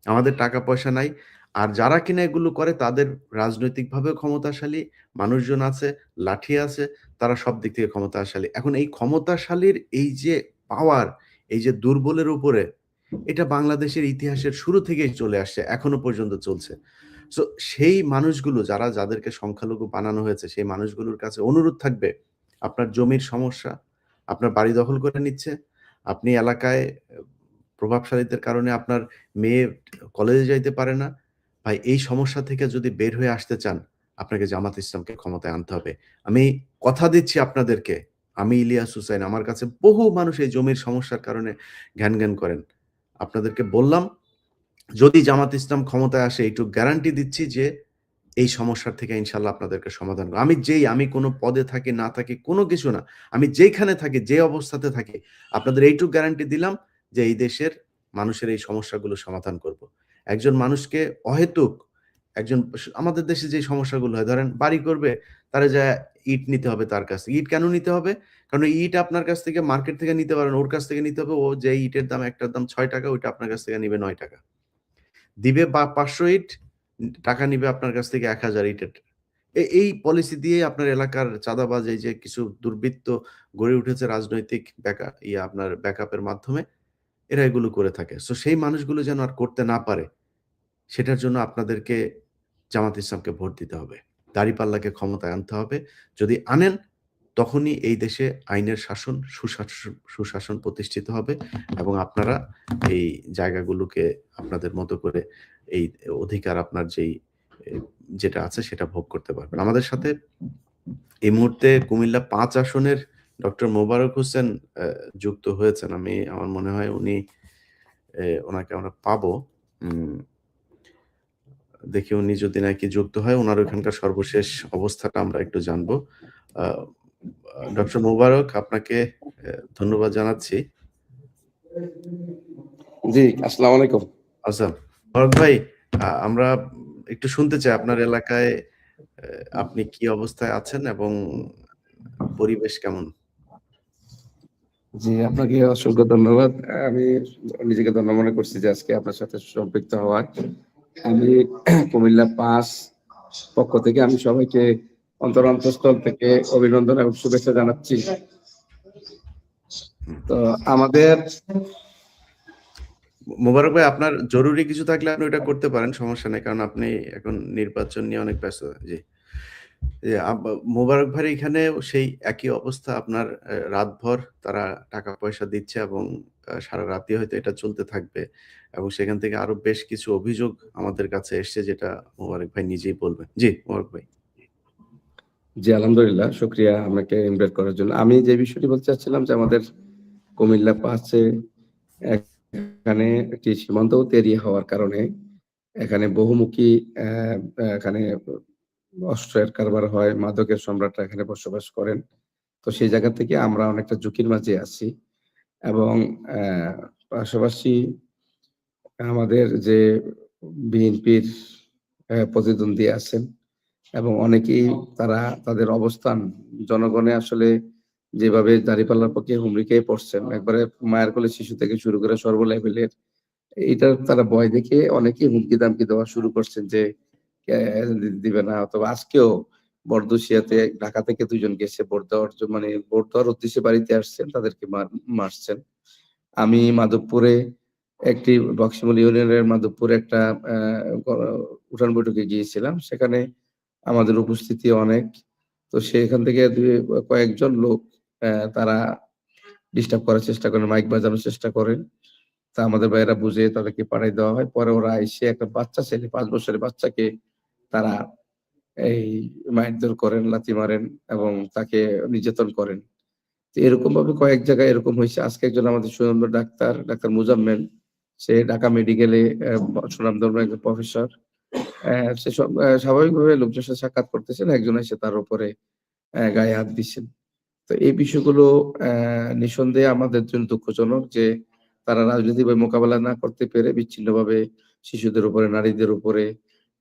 আমাদের টাকা পয়সা নাই। আর যারা কিনা এগুলো করে তাদের রাজনৈতিকভাবেও ক্ষমতাশালী মানুষজন আছে, লাঠি আছে, তারা সব দিক থেকে ক্ষমতাশালী। এখন এই ক্ষমতাশালীর এই যে পাওয়ার, এই যে দুর্বলের উপরে, এটা বাংলাদেশের ইতিহাসের শুরু থেকেই চলে আসছে, এখনো পর্যন্ত চলছে। সো সেই মানুষগুলো যাদেরকে সংখ্যালঘু বানানো হয়েছে, সেই মানুষগুলোর কাছে অনুরোধ থাকবে, আপনার জমির সমস্যা, আপনার বাড়ি দখল করে নিচ্ছে, আপনি এলাকায় প্রভাবশালীদের কারণে আপনার মেয়ে কলেজে যাইতে পারে না। ভাই, এই সমস্যা থেকে যদি বের হয়ে আসতে চান, আপনাকে জামাত ইসলামকে ক্ষমতায় আনতে হবে। আমি কথা দিচ্ছি আপনাদেরকে, আমি ইলিয়াস হুসাইন, আমার কাছে বহু মানুষ এই জমির সমস্যার কারণে ঘ্যান করেন। আপনাদেরকে বললাম, যদি জামাত ইসলাম ক্ষমতায় আসে এইটুক গ্যারান্টি দিচ্ছি যে এই সমস্যার থেকে ইনশাআল্লাহ আপনাদেরকে সমাধান আমি কোনো পদে থাকি না থাকি কোনো কিছু না। আমি যেইখানে থাকি, যে অবস্থাতে থাকি, আপনাদের এইটুক গ্যারান্টি দিলাম যে এই দেশের মানুষের এই সমস্যাগুলো সমাধান করব। একজন মানুষকে অহেতুক আমাদের দেশে যে সমস্যাগুলো হয়, ধরেন বাড়ি করবে, তারে যায়া ইট নিতে হবে তার কাছ থেকে। ইট কেন নিতে হবে? কারণ ইট আপনার কাছ থেকে মার্কেট থেকে নিতে পারেন, ওর কাছ থেকে নিতে হবে। ও যে ইটের দাম একটার দাম ৳৬, ওইটা আপনার কাছ থেকে নিবে ৳৯। দিবে বা ৫০০ ইট, টাকা নিবে আপনার কাছ থেকে ১,০০০ ইটের। এই পলিসি দিয়ে আপনার এলাকার চাঁদাবাজ, এই যে কিছু দুর্বৃত্ত গড়ে উঠেছে রাজনৈতিক আপনার ব্যাকআপের মাধ্যমে, এরা এগুলো করে থাকে। সো সেই মানুষগুলো যেন আর করতে না পারে, সেটার জন্য আপনাদেরকে জামাত ইসলামকে ভোট দিতে হবে। দাঁড়িপাল্লাকে ক্ষমতায় আনতে হবে। যদি আনেন, তখনই এই দেশে আইনের শাসন, সুশাসন প্রতিষ্ঠিত হবে এবং আপনারা এই জায়গাগুলোকে আপনাদের মতো করে এই অধিকার আপনার এ যেটা আছে সেটা ভোগ করতে পারবেন। আমাদের সাথে এই মুহূর্তে কুমিল্লা ৫ আসনের ডক্টর মোবারক হোসেন যুক্ত হয়েছেন। আমার মনে হয় উনাকে আমরা পাবো। উম দেখি উনি যদি নাকি যুক্ত হয়, উনার ওখানকার সর্বশেষ অবস্থাটা আমরা একটু জানবো। আ ডক্টর মোবারক, আপনাকে ধন্যবাদ জানাচ্ছি। জি, আসসালামু আলাইকুম। আচ্ছা, মোবারক ভাই, আমরা একটু শুনতে চাই আপনার এলাকায় আপনি কি অবস্থায় আছেন এবং পরিবেশ কেমন? জি, আপনাকে অসংখ্য ধন্যবাদ। আমি নিজেকে ধন্য মনে করছি যে আজকে আপনার সাথে সম্পৃক্ত হওয়ার। আমি কুমিল্লা ৫ পক্ষ থেকে আমি সবাইকে অন্তরস্থল থেকে অভিনন্দন এবং শুভেচ্ছা জানাচ্ছি। তো আমাদের মোবারক ভাই, আপনার জরুরি কিছু থাকলে আপনি ওইটা করতে পারেন, সমস্যা নেই। কারণ আপনি এখন নির্বাচন নিয়ে অনেক ব্যস্ত। জি। মোবারক ভাইয়ের এখানেও সেই একই অবস্থা। আপনার রাতভর তারা টাকা-পয়সা দিচ্ছে এবং সারারাতই হয়তো এটা চলতে থাকবে এবং সেখান থেকে আরো বেশ কিছু অভিযোগ আমাদের কাছে এসছে, যেটা মোবারক ভাই নিজেই বলবেন। জি, মোবারক ভাই। জি, আলহামদুলিল্লাহ। শুকরিয়া আমাকে ইনভাইট করার জন্য। আমি যে বিষয়টি বলতে চাচ্ছিলাম যে আমাদের কুমিল্লা ৫ এ এখানে একটি সীমান্তবর্তী এরিয়া হওয়ার কারণে এখানে বহুমুখী এখানে অস্ত্রের কারবার হয়, মাদকের সম্রাটরা এখানে বসবাস করেন। তো সেই জায়গা থেকে আমরা অনেকটা ঝুঁকির মাঝে আছি এবং পাশাপাশি আমাদের যে বিএনপির প্রতিদ্বন্দ্বী আছেন এবং অনেকেই তারা তাদের অবস্থান জনগণে আসলে যেভাবে দাঁড়িপাল্লার পক্ষে হুমড়ি খেয়ে পড়ছেন, একবারে মায়ের কোলে শিশু থেকে শুরু করে সর্ব লেভেলের, এইটার তারা ভয় দেখে অনেকেই হুমকি-দামকি দেওয়া শুরু করছেন যে দিবে না। অথবা আজকেও বরদুশিয়াতে ঢাকা থেকে ২ জন গেছে ভোট দেওয়ার মানে ভোট দেওয়ার উদ্দেশ্যে বাড়িতে আসছেন, তাদেরকে মারছেন। আমি মাধবপুরে একটি বক্সিমল ইউনিয়নের মাধবপুরে একটা আ গ উঠান বৈঠকে গিয়েছিলাম। সেখানে আমাদের উপস্থিতি অনেক। তো সেখান থেকে কয়েকজন লোক তারা ডিস্টার্ব করার চেষ্টা করেন, মাইক বাজানোর চেষ্টা করেন। তা আমাদের ভাইয়েরা বুঝে তাদেরকে পাঠায় দেওয়া হয়। পরে ওরা এসে একটা বাচ্চা ছেলে ৫ বছরের বাচ্চাকে তারা এই মারধর করেন, লাথি মারেন এবং তাকে নির্যাতন করেন। তো এরকমভাবে কয়েক জায়গায় এরকম হইছে। আজকে একজন আমাদের সুনামধন্য ডাক্তার মুজাম্মেল, সে ঢাকা মেডিকেলে সুনামধন্য একজন প্রফেসর। সে স্বাভাবিকভাবে লোকজনের সাথে সাক্ষাৎ করতেছেন। একজন এসে তার উপরে গায়ে হাত দিচ্ছেন। তো এই বিষয়গুলো নিঃসন্দেহে আমাদের জন্য দুঃখজনক যে তারা রাজনৈতিকভাবে মোকাবেলা না করতে পেরে বিচ্ছিন্নভাবে শিশুদের উপরে, নারীদের উপরে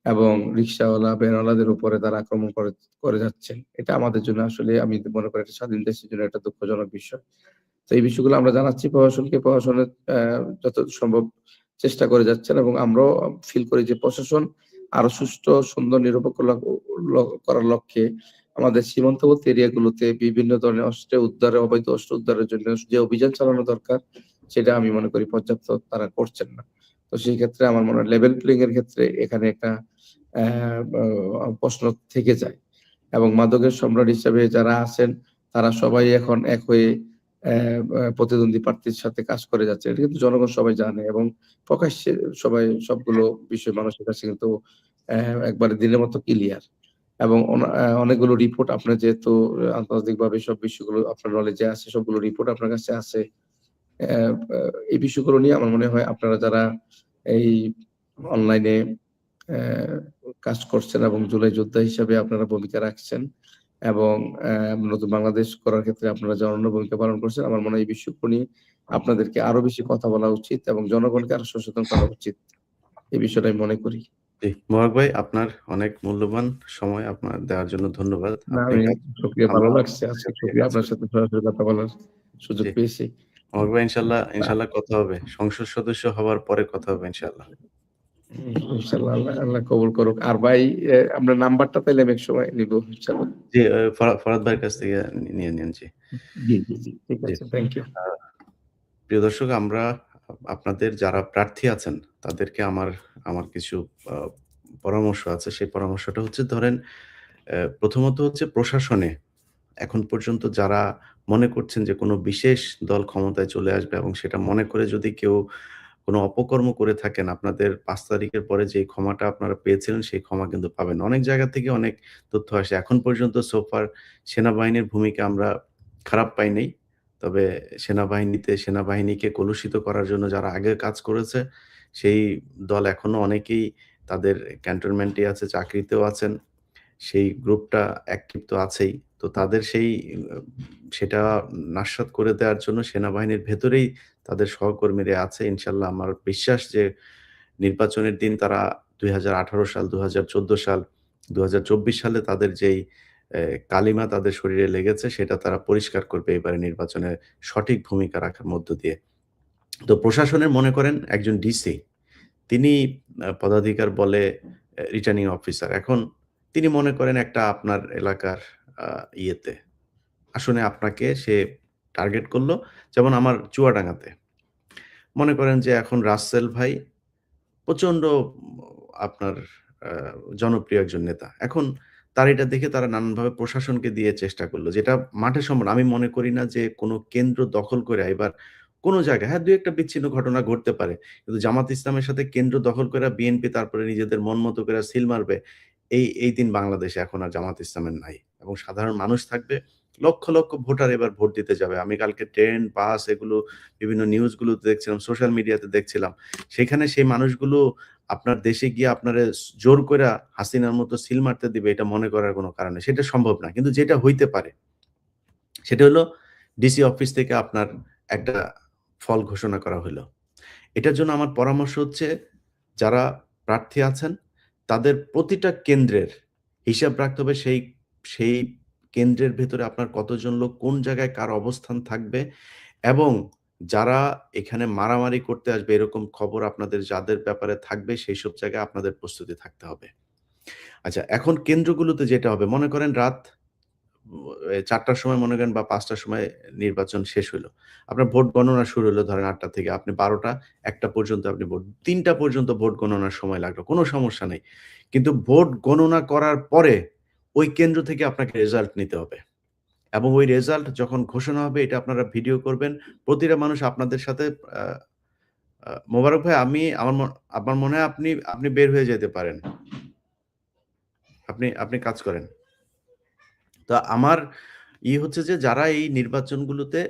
এবং রিক্শাওয়ালা, ভ্যানওয়ালাদের উপরে তারা আক্রমণ করে যাচ্ছেন। এটা আমাদের জন্য আসলে আমি মনে করি একটা স্বাধীন দেশের জন্য একটা দুঃখজনক বিষয়। তো এই বিষয়গুলো আমরা জানাচ্ছি প্রশাসনকে। প্রশাসনের যত সম্ভব চেষ্টা করে যাচ্ছেন এবং আমরাও ফিল করি যে প্রশাসন আরো সুষ্ঠু, সুন্দর, নিরপেক্ষ করার লক্ষ্যে আমাদের সীমান্তবর্তী এরিয়াগুলোতে বিভিন্ন ধরনের অবৈধ অস্ত্র উদ্ধারের জন্য যে অভিযান চালানো দরকার, সেটা আমি মনে করি পর্যাপ্ত তারা করছেন না। তো সেই ক্ষেত্রে আমার মনে হয় লেভেল প্লেইং এর ক্ষেত্রে এখানে একটা প্রশ্ন থেকে যায় এবং মাদকের সম্রাট হিসেবে যারা আছেন তারা সবাই এখন এক হয়ে প্রতিদ্বন্দ্বী প্রার্থীর সাথে কাজ করে যাচ্ছে। এটা কিন্তু জনগণ সবাই জানে এবং প্রকাশ্যে সবাই সবগুলো বিষয় মানুষের কাছে কিন্তু একবারে দিনের মতো ক্লিয়ার এবং অনেকগুলো রিপোর্ট আপনার যেহেতু আন্তর্জাতিকভাবে সব বিষয়গুলো আপনার নলেজে আছে, সবগুলো রিপোর্ট আপনার কাছে আছে। অ্যা আ এই বিষয়গুলো নিয়ে আমার মনে হয় আপনারা যারা এই অনলাইনে অ্যা কাজ করছেন এবং জুলাই যোদ্ধা হিসাবে আপনারা ভূমিকা রাখছেন এবং নতুন বাংলাদেশ করার ক্ষেত্রে আপনারা যে অনন্য ভূমিকা পালন করছেন, আমার মনে হয় এই বিষয়গুলো নিয়ে আপনাদেরকে আরো বেশি কথা বলা উচিত এবং জনগণকে আরো সচেতন করা উচিত। এই বিষয়টা আমি মনে করি। জি, মোবারক ভাই, আপনার অনেক মূল্যবান সময় আপনার দেওয়ার জন্য ধন্যবাদ। না, আপনি আমি শুকরিয়া, ভালো আমরা লাগছে। আজকে শুকরিয়া আপনার সাথে সরাসরি কথা বলার সুযোগ জি, পেয়েছি। মোবারক ভাই, ইনশাআল্লাহ কথা হবে। সংসদ সদস্য হওয়ার পরে কথা হবে ইনশাআল্লাহ। ইনশাআল্লাহ আল্লাহ আল্লাহ কবুল করুক। আর ভাই আপনার নাম্বারটা তাইলে আমি একসময় নিবো ইনশাআল্লাহ। জি, ফরহাদ ভাইয়ের কাছ থেকে নিয়ে নিন। জি, জি। ঠিক জি। আছে। Thank you. আ প্রিয় দর্শক, আমরা আপনাদের যারা প্রার্থী আছেন তাদেরকে আমার কিছু আ পরামর্শ আছে। সেই পরামর্শটা হচ্ছে, ধরেন, প্রথমত হচ্ছে প্রশাসনে এখন পর্যন্ত যারা মনে করছেন যে কোনো বিশেষ দল ক্ষমতায় চলে আসবে এবং সেটা মনে করে যদি কেউ কোনো অপকর্ম করে থাকেন, আপনাদের ৫ তারিখের পরে যে ক্ষমাটা আপনারা পেয়েছিলেন সেই ক্ষমা কিন্তু পাবেন না। অনেক জায়গা থেকে অনেক তথ্য আসে। এখন পর্যন্ত সো ফার সেনাবাহিনীর ভূমিকা আমরা খারাপ পাই নাই। তবে সেনাবাহিনীকে কলুষিত করার জন্য যারা আগে কাজ করেছে, সেই দল এখনো অনেকেই তাদের ক্যান্টনমেন্টে আছে, চাকরিতেও আছেন। সেই গ্রুপটা অ্যাক্টিভ তো আছেই। তো তাদের আ সেটা নাস্যাৎ করে দেওয়ার জন্য সেনাবাহিনীর ভেতরেই তাদের সহকর্মীরা আছে। ইনশাআল্লাহ আমার বিশ্বাস যে নির্বাচনের দিন তারা ২০১৮ সাল, ২০১৪ সাল 2024 সালে তাদের যেই কালিমা তাদের শরীরে লেগেছে সেটা তারা পরিষ্কার করবে এবারে নির্বাচনে সঠিক ভূমিকা রাখার মধ্য দিয়ে। তো প্রশাসনের মনে করেন একজন ডিসি, তিনি পদাধিকার বলে রিটার্নিং অফিসার। এখন তিনি মনে করেন একটা আপনার এলাকার আ ইয়েতে আসনে আপনাকে সে টার্গেট করলো। যেমন আমার চুয়াডাঙ্গাতে। মনে করেন যে এখন রাসেল ভাই প্রচন্ড আপনার আ জনপ্রিয় একজন নেতা। এখন তার এটা দেখে তারা নানানভাবে প্রশাসনকে দিয়ে চেষ্টা করল। যেটা মাঠে সম্ভব না। আমি মনে করি না যে কোন কেন্দ্র দখল করে এবার কোন জায়গায়, হ্যাঁ, ২-১ টা বিচ্ছিন্ন ঘটনা ঘটতে পারে। কিন্তু জামাত ইসলামের সাথে কেন্দ্র দখল করে বিএনপি তারপরে নিজেদের মন মতো করে সিল মারবে। এই দিন বাংলাদেশে এখন আর জামাত ইসলামের নাই। এবং সাধারণ মানুষ থাকবে। লক্ষ, লক্ষ ভোটার এবার ভোট দিতে যাবে। আমি কালকে ট্রেন, বাস এগুলো বিভিন্ন নিউজগুলোতে দেখছিলাম, সোশ্যাল মিডিয়াতে দেখছিলাম। সেখানে সেই মানুষগুলো আপনার দেশে গিয়ে আপনারে জোর কইরা হাসিনার মতো সিল মারতে দিবে এটা মনে করার কোনো কারণ নেই। সেটা সম্ভব না। কিন্তু যেটা হইতে পারে সেটা হলো ডিসি অফিস থেকে আপনার একটা ফল ঘোষণা করা হইলো। এটার জন্য আমার পরামর্শ হচ্ছে যারা প্রার্থী আছেন তাদের প্রতিটা কেন্দ্রের হিসাব রাখতে হবে সেই কেন্দ্রের ভেতরে আপনার কতজন লোক কোন জায়গায় কার অবস্থান থাকবে এবং যারা এখানে মারামারি করতে আসবে এরকম খবর আপনাদের যাদের ব্যাপারে থাকবে সেইসব জায়গায় আপনাদের প্রস্তুতি থাকতে হবে। আচ্ছা, এখন কেন্দ্রগুলোতে যেটা হবে মনে করেন রাত ৪ টার সময় মনে করেন বা ৫ টার সময় নির্বাচন শেষ হইলো। আপনার ভোট গণনা শুরু হলো ধরেন ৮ টা থেকে। আপনি ১২ টা ১ টা পর্যন্ত আপনি ৩ টা পর্যন্ত ভোট গণনার সময় লাগলো। কোনো সমস্যা নেই। কিন্তু ভোট গণনা করার পরে ওই কেন্দ্র থেকে আপনাকে রেজাল্ট নিতে হবে। এবং ওই রেজাল্ট যখন ঘোষণা হবে এটা আপনারা ভিডিও করবেন। প্রতিটা মানুষ আপনাদের সাথে আ আ মোবারক ভাই আমার মনে হয় আপনি বের হয়ে যেতে পারেন। আপনি কাজ করেন। তো আমার হচ্ছে যে যারা এই নির্বাচনগুলোতে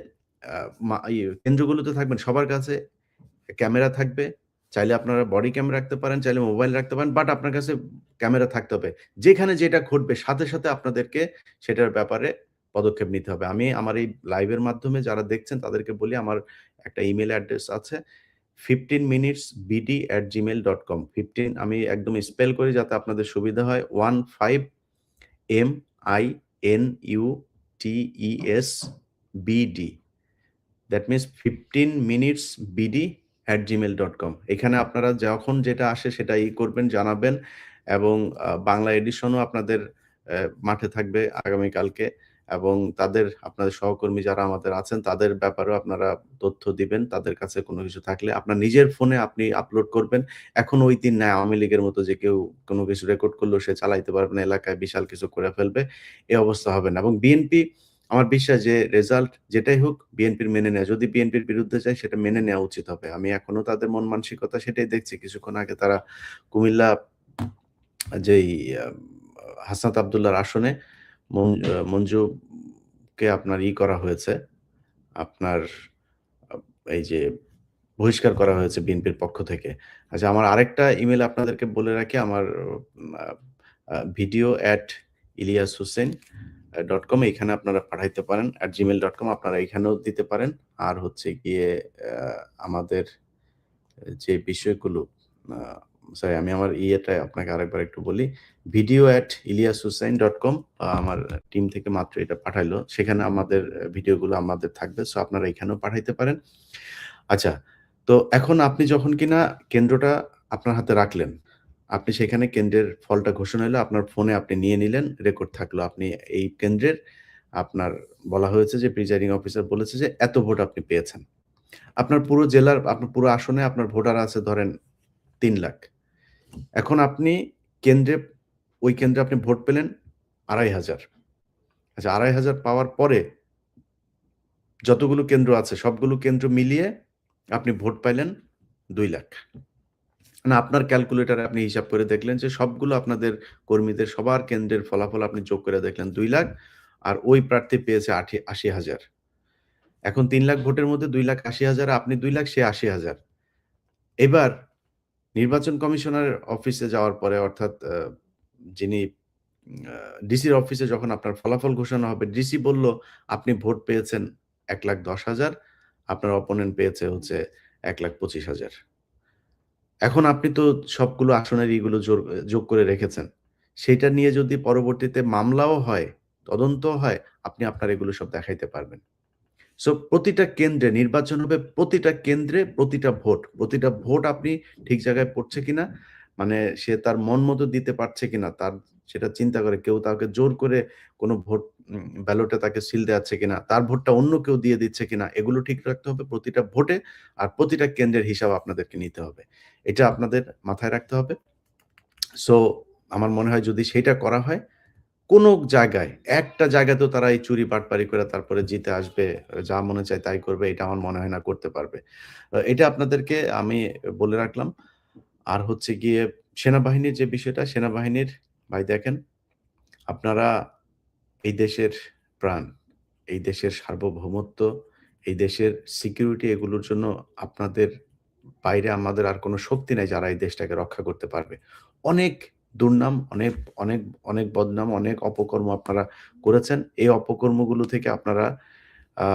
আ মা ইয়ে কেন্দ্রগুলোতে থাকবেন সবার কাছে ক্যামেরা থাকবে। চাইলে আপনারা বডি ক্যামেরা রাখতে পারেন, চাইলে মোবাইল রাখতে পারেন। বাট আপনার কাছে ক্যামেরা থাকতে হবে। যেখানে যেটা ঘটবে সাথে, সাথে আপনাদেরকে সেটার ব্যাপারে পদক্ষেপ নিতে হবে। আমি আমার এই লাইভের মাধ্যমে যারা দেখছেন তাদেরকে বলি আমার একটা ইমেইল অ্যাড্রেস আছে 15minutesbd@gmail.com 15 আমি একদম স্পেল করি যাতে আপনাদের সুবিধা হয় 15minutesbd দ্যাট মিনস 15minutesbd@gmail.com এখানে আপনারা যখন যেটা আসে সেটা করবেন, জানাবেন এবং বাংলা এডিশনও আপনাদের মাঠে থাকবে আগামীকালকে এবং আপনাদের সহকর্মী যারা আমাদের আছেন তাদের ব্যাপারেও আপনারা তথ্য দিবেন। তাদের কাছে কোনো কিছু থাকলে আপনার নিজের ফোনে আপনি আপলোড করবেন। এখন ওই দিন নাই আওয়ামী লীগের মতো যে কেউ কোনো কিছু রেকর্ড করলেও সে চালাইতে পারবে না, এলাকায় বিশাল কিছু করে ফেলবে। এ অবস্থা হবে না এবং বিএনপি আমার বিশ্বাস যে রেজাল্ট যেটাই হোক বিএনপির মেনে নেয়া। যদি বিএনপির বিরুদ্ধে যায় সেটা মেনে নেওয়া উচিত হবে। আমি এখনো তাদের মন মানসিকতা সেটাই দেখছি। কিছুক্ষণ আগে তারা কুমিল্লা যেই আ হাসনাত আব্দুল্লাহর আসনে মঞ্জুকে আপনার করা হয়েছে। আপনার আ এই যে বহিষ্কার করা হয়েছে বিএনপির পক্ষ থেকে। আচ্ছা আমার আরেকটা ইমেইল আপনাদেরকে বলে রাখি আমার আ আ video@ilyashussein.com এখানে আপনারা পাঠাইতে পারেন @gmail.com আপনারা এখানেও দিতে পারেন। আর হচ্ছে গিয়ে আমাদের যে বিষয়গুলো আ সরি আমি আমার আপনাকে আরেকবার একটু বলি। video@ilyashussein.com আমার টিম থেকে মাত্র এটা পাঠাইলো। সেখানে আমাদের ভিডিওগুলো আমাদের থাকবে। সো আপনারা এখানেও পাঠাইতে পারেন। আচ্ছা, তো এখন আপনি যখন কিনা কেন্দ্রটা আপনার হাতে রাখলেন, আপনি সেখানে কেন্দ্রের ফলটা ঘোষণা হইলো আপনার ফোনে আপনি নিয়ে নিলেন, রেকর্ড থাকলো। আপনি এই কেন্দ্রের আপনার বলা হয়েছে যে প্রিজাইডিং অফিসার বলেছে যে এত ভোট আপনি পেয়েছেন। আপনার পুরো জেলার আপনার পুরো আসনে আপনার ভোটার আছে ধরেন ৩ লাখ। এখন আপনি ওই কেন্দ্রে আপনি ভোট পেলেন ২৫০০। আচ্ছা ২৫০০ পাওয়ার পরে যতগুলো কেন্দ্র আছে সবগুলো কেন্দ্র মিলিয়ে আপনি ভোট পাইলেন ২ লাখ। মানে আপনার ক্যালকুলেটরে আপনি হিসাব করে দেখলেন যে সবগুলো আপনাদের কর্মীদের সবার কেন্দ্রের ফলাফল আপনি যোগ করে দেখলেন ২ লাখ আর ওই প্রার্থী পেয়েছে ৮০,০০০। এখন ৩ লাখ ভোটের মধ্যে ২,৮০,০০০ আপনি ২ লাখ সে ৮০,০০০। এবার নির্বাচন কমিশনারের অফিসে যাওয়ার পরে অর্থাৎ যিনি ডিসির অফিসে যখন আপনার ফলাফল ঘোষণা হবে, ডিসি বলল আপনি ভোট পেয়েছেন ১,১০,০০০ আপনার অপোনেন্ট পেয়েছে হচ্ছে ১,২৫,০০০। এখন আপনি তো সবগুলো আসনের যোগ করে রেখেছেন। সেটা নিয়ে যদি পরবর্তীতে মামলাও হয়, তদন্তও হয়, আপনি আপনার এগুলো সব দেখাইতে পারবেন। সো প্রতিটা কেন্দ্রে নির্বাচন হবে, প্রতিটা কেন্দ্রে প্রতিটা ভোট আপনি ঠিক জায়গায় পড়ছে কিনা, মানে সে তার মন মতো দিতে পারছে কিনা, তার সেটা চিন্তা করে কেউ তাকে জোর করে কোনো ভোট ব্যালটে তাকে সিল দেওয়াচ্ছে কিনা, তার ভোটটা অন্য কেউ দিয়ে দিচ্ছে কিনা, এগুলো ঠিক রাখতে হবে প্রতিটা ভোটে। আর প্রতিটা কেন্দ্রের হিসাব আপনাদেরকে নিতে হবে। এটা আপনাদের মাথায় রাখতে হবে। সো আমার মনে হয় যদি সেইটা করা হয়, কোনো জায়গায়, একটা জায়গাতেও তারা এই চুরি বাটপারি করে তারপরে জিতে আসবে, যা মনে চায় তাই করবে, এটা আমার মনে হয় না করতে পারবে। এটা আপনাদেরকে আমি বলে রাখলাম। আর হচ্ছে গিয়ে সেনাবাহিনীর যে বিষয়টা, সেনাবাহিনীর ভাই দেখেন, আপনারা এই দেশের প্রাণ, এই দেশের সার্বভৌমত্ব, এই দেশের সিকিউরিটি, এগুলোর জন্য আপনাদের বাইরে আমাদের আর কোনো শক্তি নাই যারা এই দেশটাকে রক্ষা করতে পারবে। অনেক দুর্নাম, অনেক অনেক অনেক বদনাম, অনেক অপকর্ম আপনারা করেছেন। এই অপকর্মগুলো থেকে আপনারা আ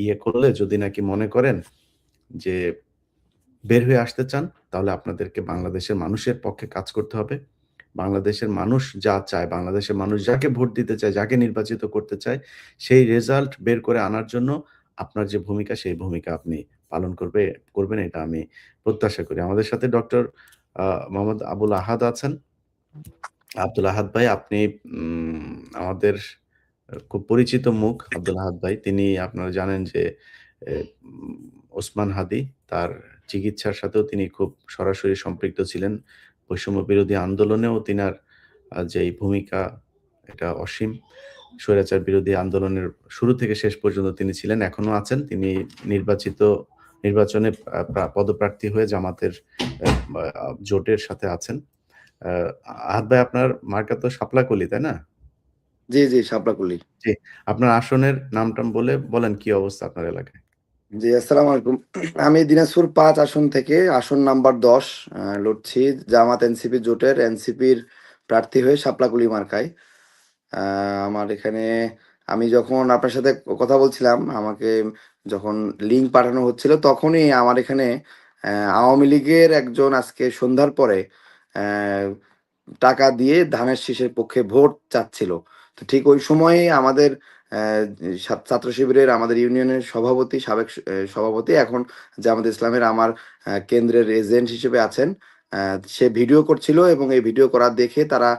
এই করলে যদি নাকি মনে করেন যে বের হয়ে আসতে চান, তাহলে আপনাদেরকে বাংলাদেশের মানুষের পক্ষে কাজ করতে হবে। বাংলাদেশের মানুষ যা চায়, বাংলাদেশের মানুষ যাকে ভোট দিতে চায়, যাকে নির্বাচিত করতে চায়, সেই রেজাল্ট বের করে আনার জন্য আপনার যে ভূমিকা, সেই ভূমিকা আপনি পালন করবেন, এটা আমি প্রত্যাশা করি। আমাদের সাথে ডক্টর মোহাম্মদ আবুল আহাদ আছেন। আব্দুল আহাদ ভাই, আপনি আমাদের খুব পরিচিত মুখ আব্দুল আহাদ ভাই। তিনি, আপনারা জানেন যে ওসমান হাদি, তার চিকিৎসার সাথেও তিনি খুব সরাসরি সম্পৃক্ত ছিলেন। বৈষম্য বিরোধী আন্দোলনেও তিনার যেই ভূমিকা, এটা অসীম। স্বৈরাচার বিরোধী আন্দোলনের শুরু থেকে শেষ পর্যন্ত তিনি ছিলেন, এখনো আছেন। তিনি নির্বাচনে পদপ্রার্থী হয়ে জামাতের জোটের সাথে আছেন। আহাদ ভাই, আপনার মার্কা তো শাপলাকলি, তাই না? জি, জি, শাপলাকলি। জি। আপনার আসনের নাম-টাম বলেন কি অবস্থা আপনার এলাকায়? জি, আসসালামু আলাইকুম। আমি দিনাজপুর ৫ আসন থেকে আসন নাম্বার ১০ লড়ছি। জামাত এনসিপি জোটের এনসিপির প্রার্থী হয়ে শাপলাকলি মার্কায়। আমার এখানে আমি যখন আপনার সাথে কথা বলছিলাম, আমাকে যখন লিঙ্ক পাঠানো হচ্ছিল, তখনই আমার এখানে আওয়ামী লীগের একজন আজকে সন্ধ্যার পরে অ্যা টাকা দিয়ে ধানের শীষের পক্ষে ভোট চাচ্ছিল। তো ঠিক ওই সময়েই আমাদের ছাত্র শিবিরের আমাদের ইউনিয়নের সভাপতি, সাবেক সভাপতি, এখন জামাত ইসলামের আমার কেন্দ্রের এজেন্ট হিসেবে আছেন। সে ভিডিও করছিল এবং এই ভিডিও করা দেখে তারা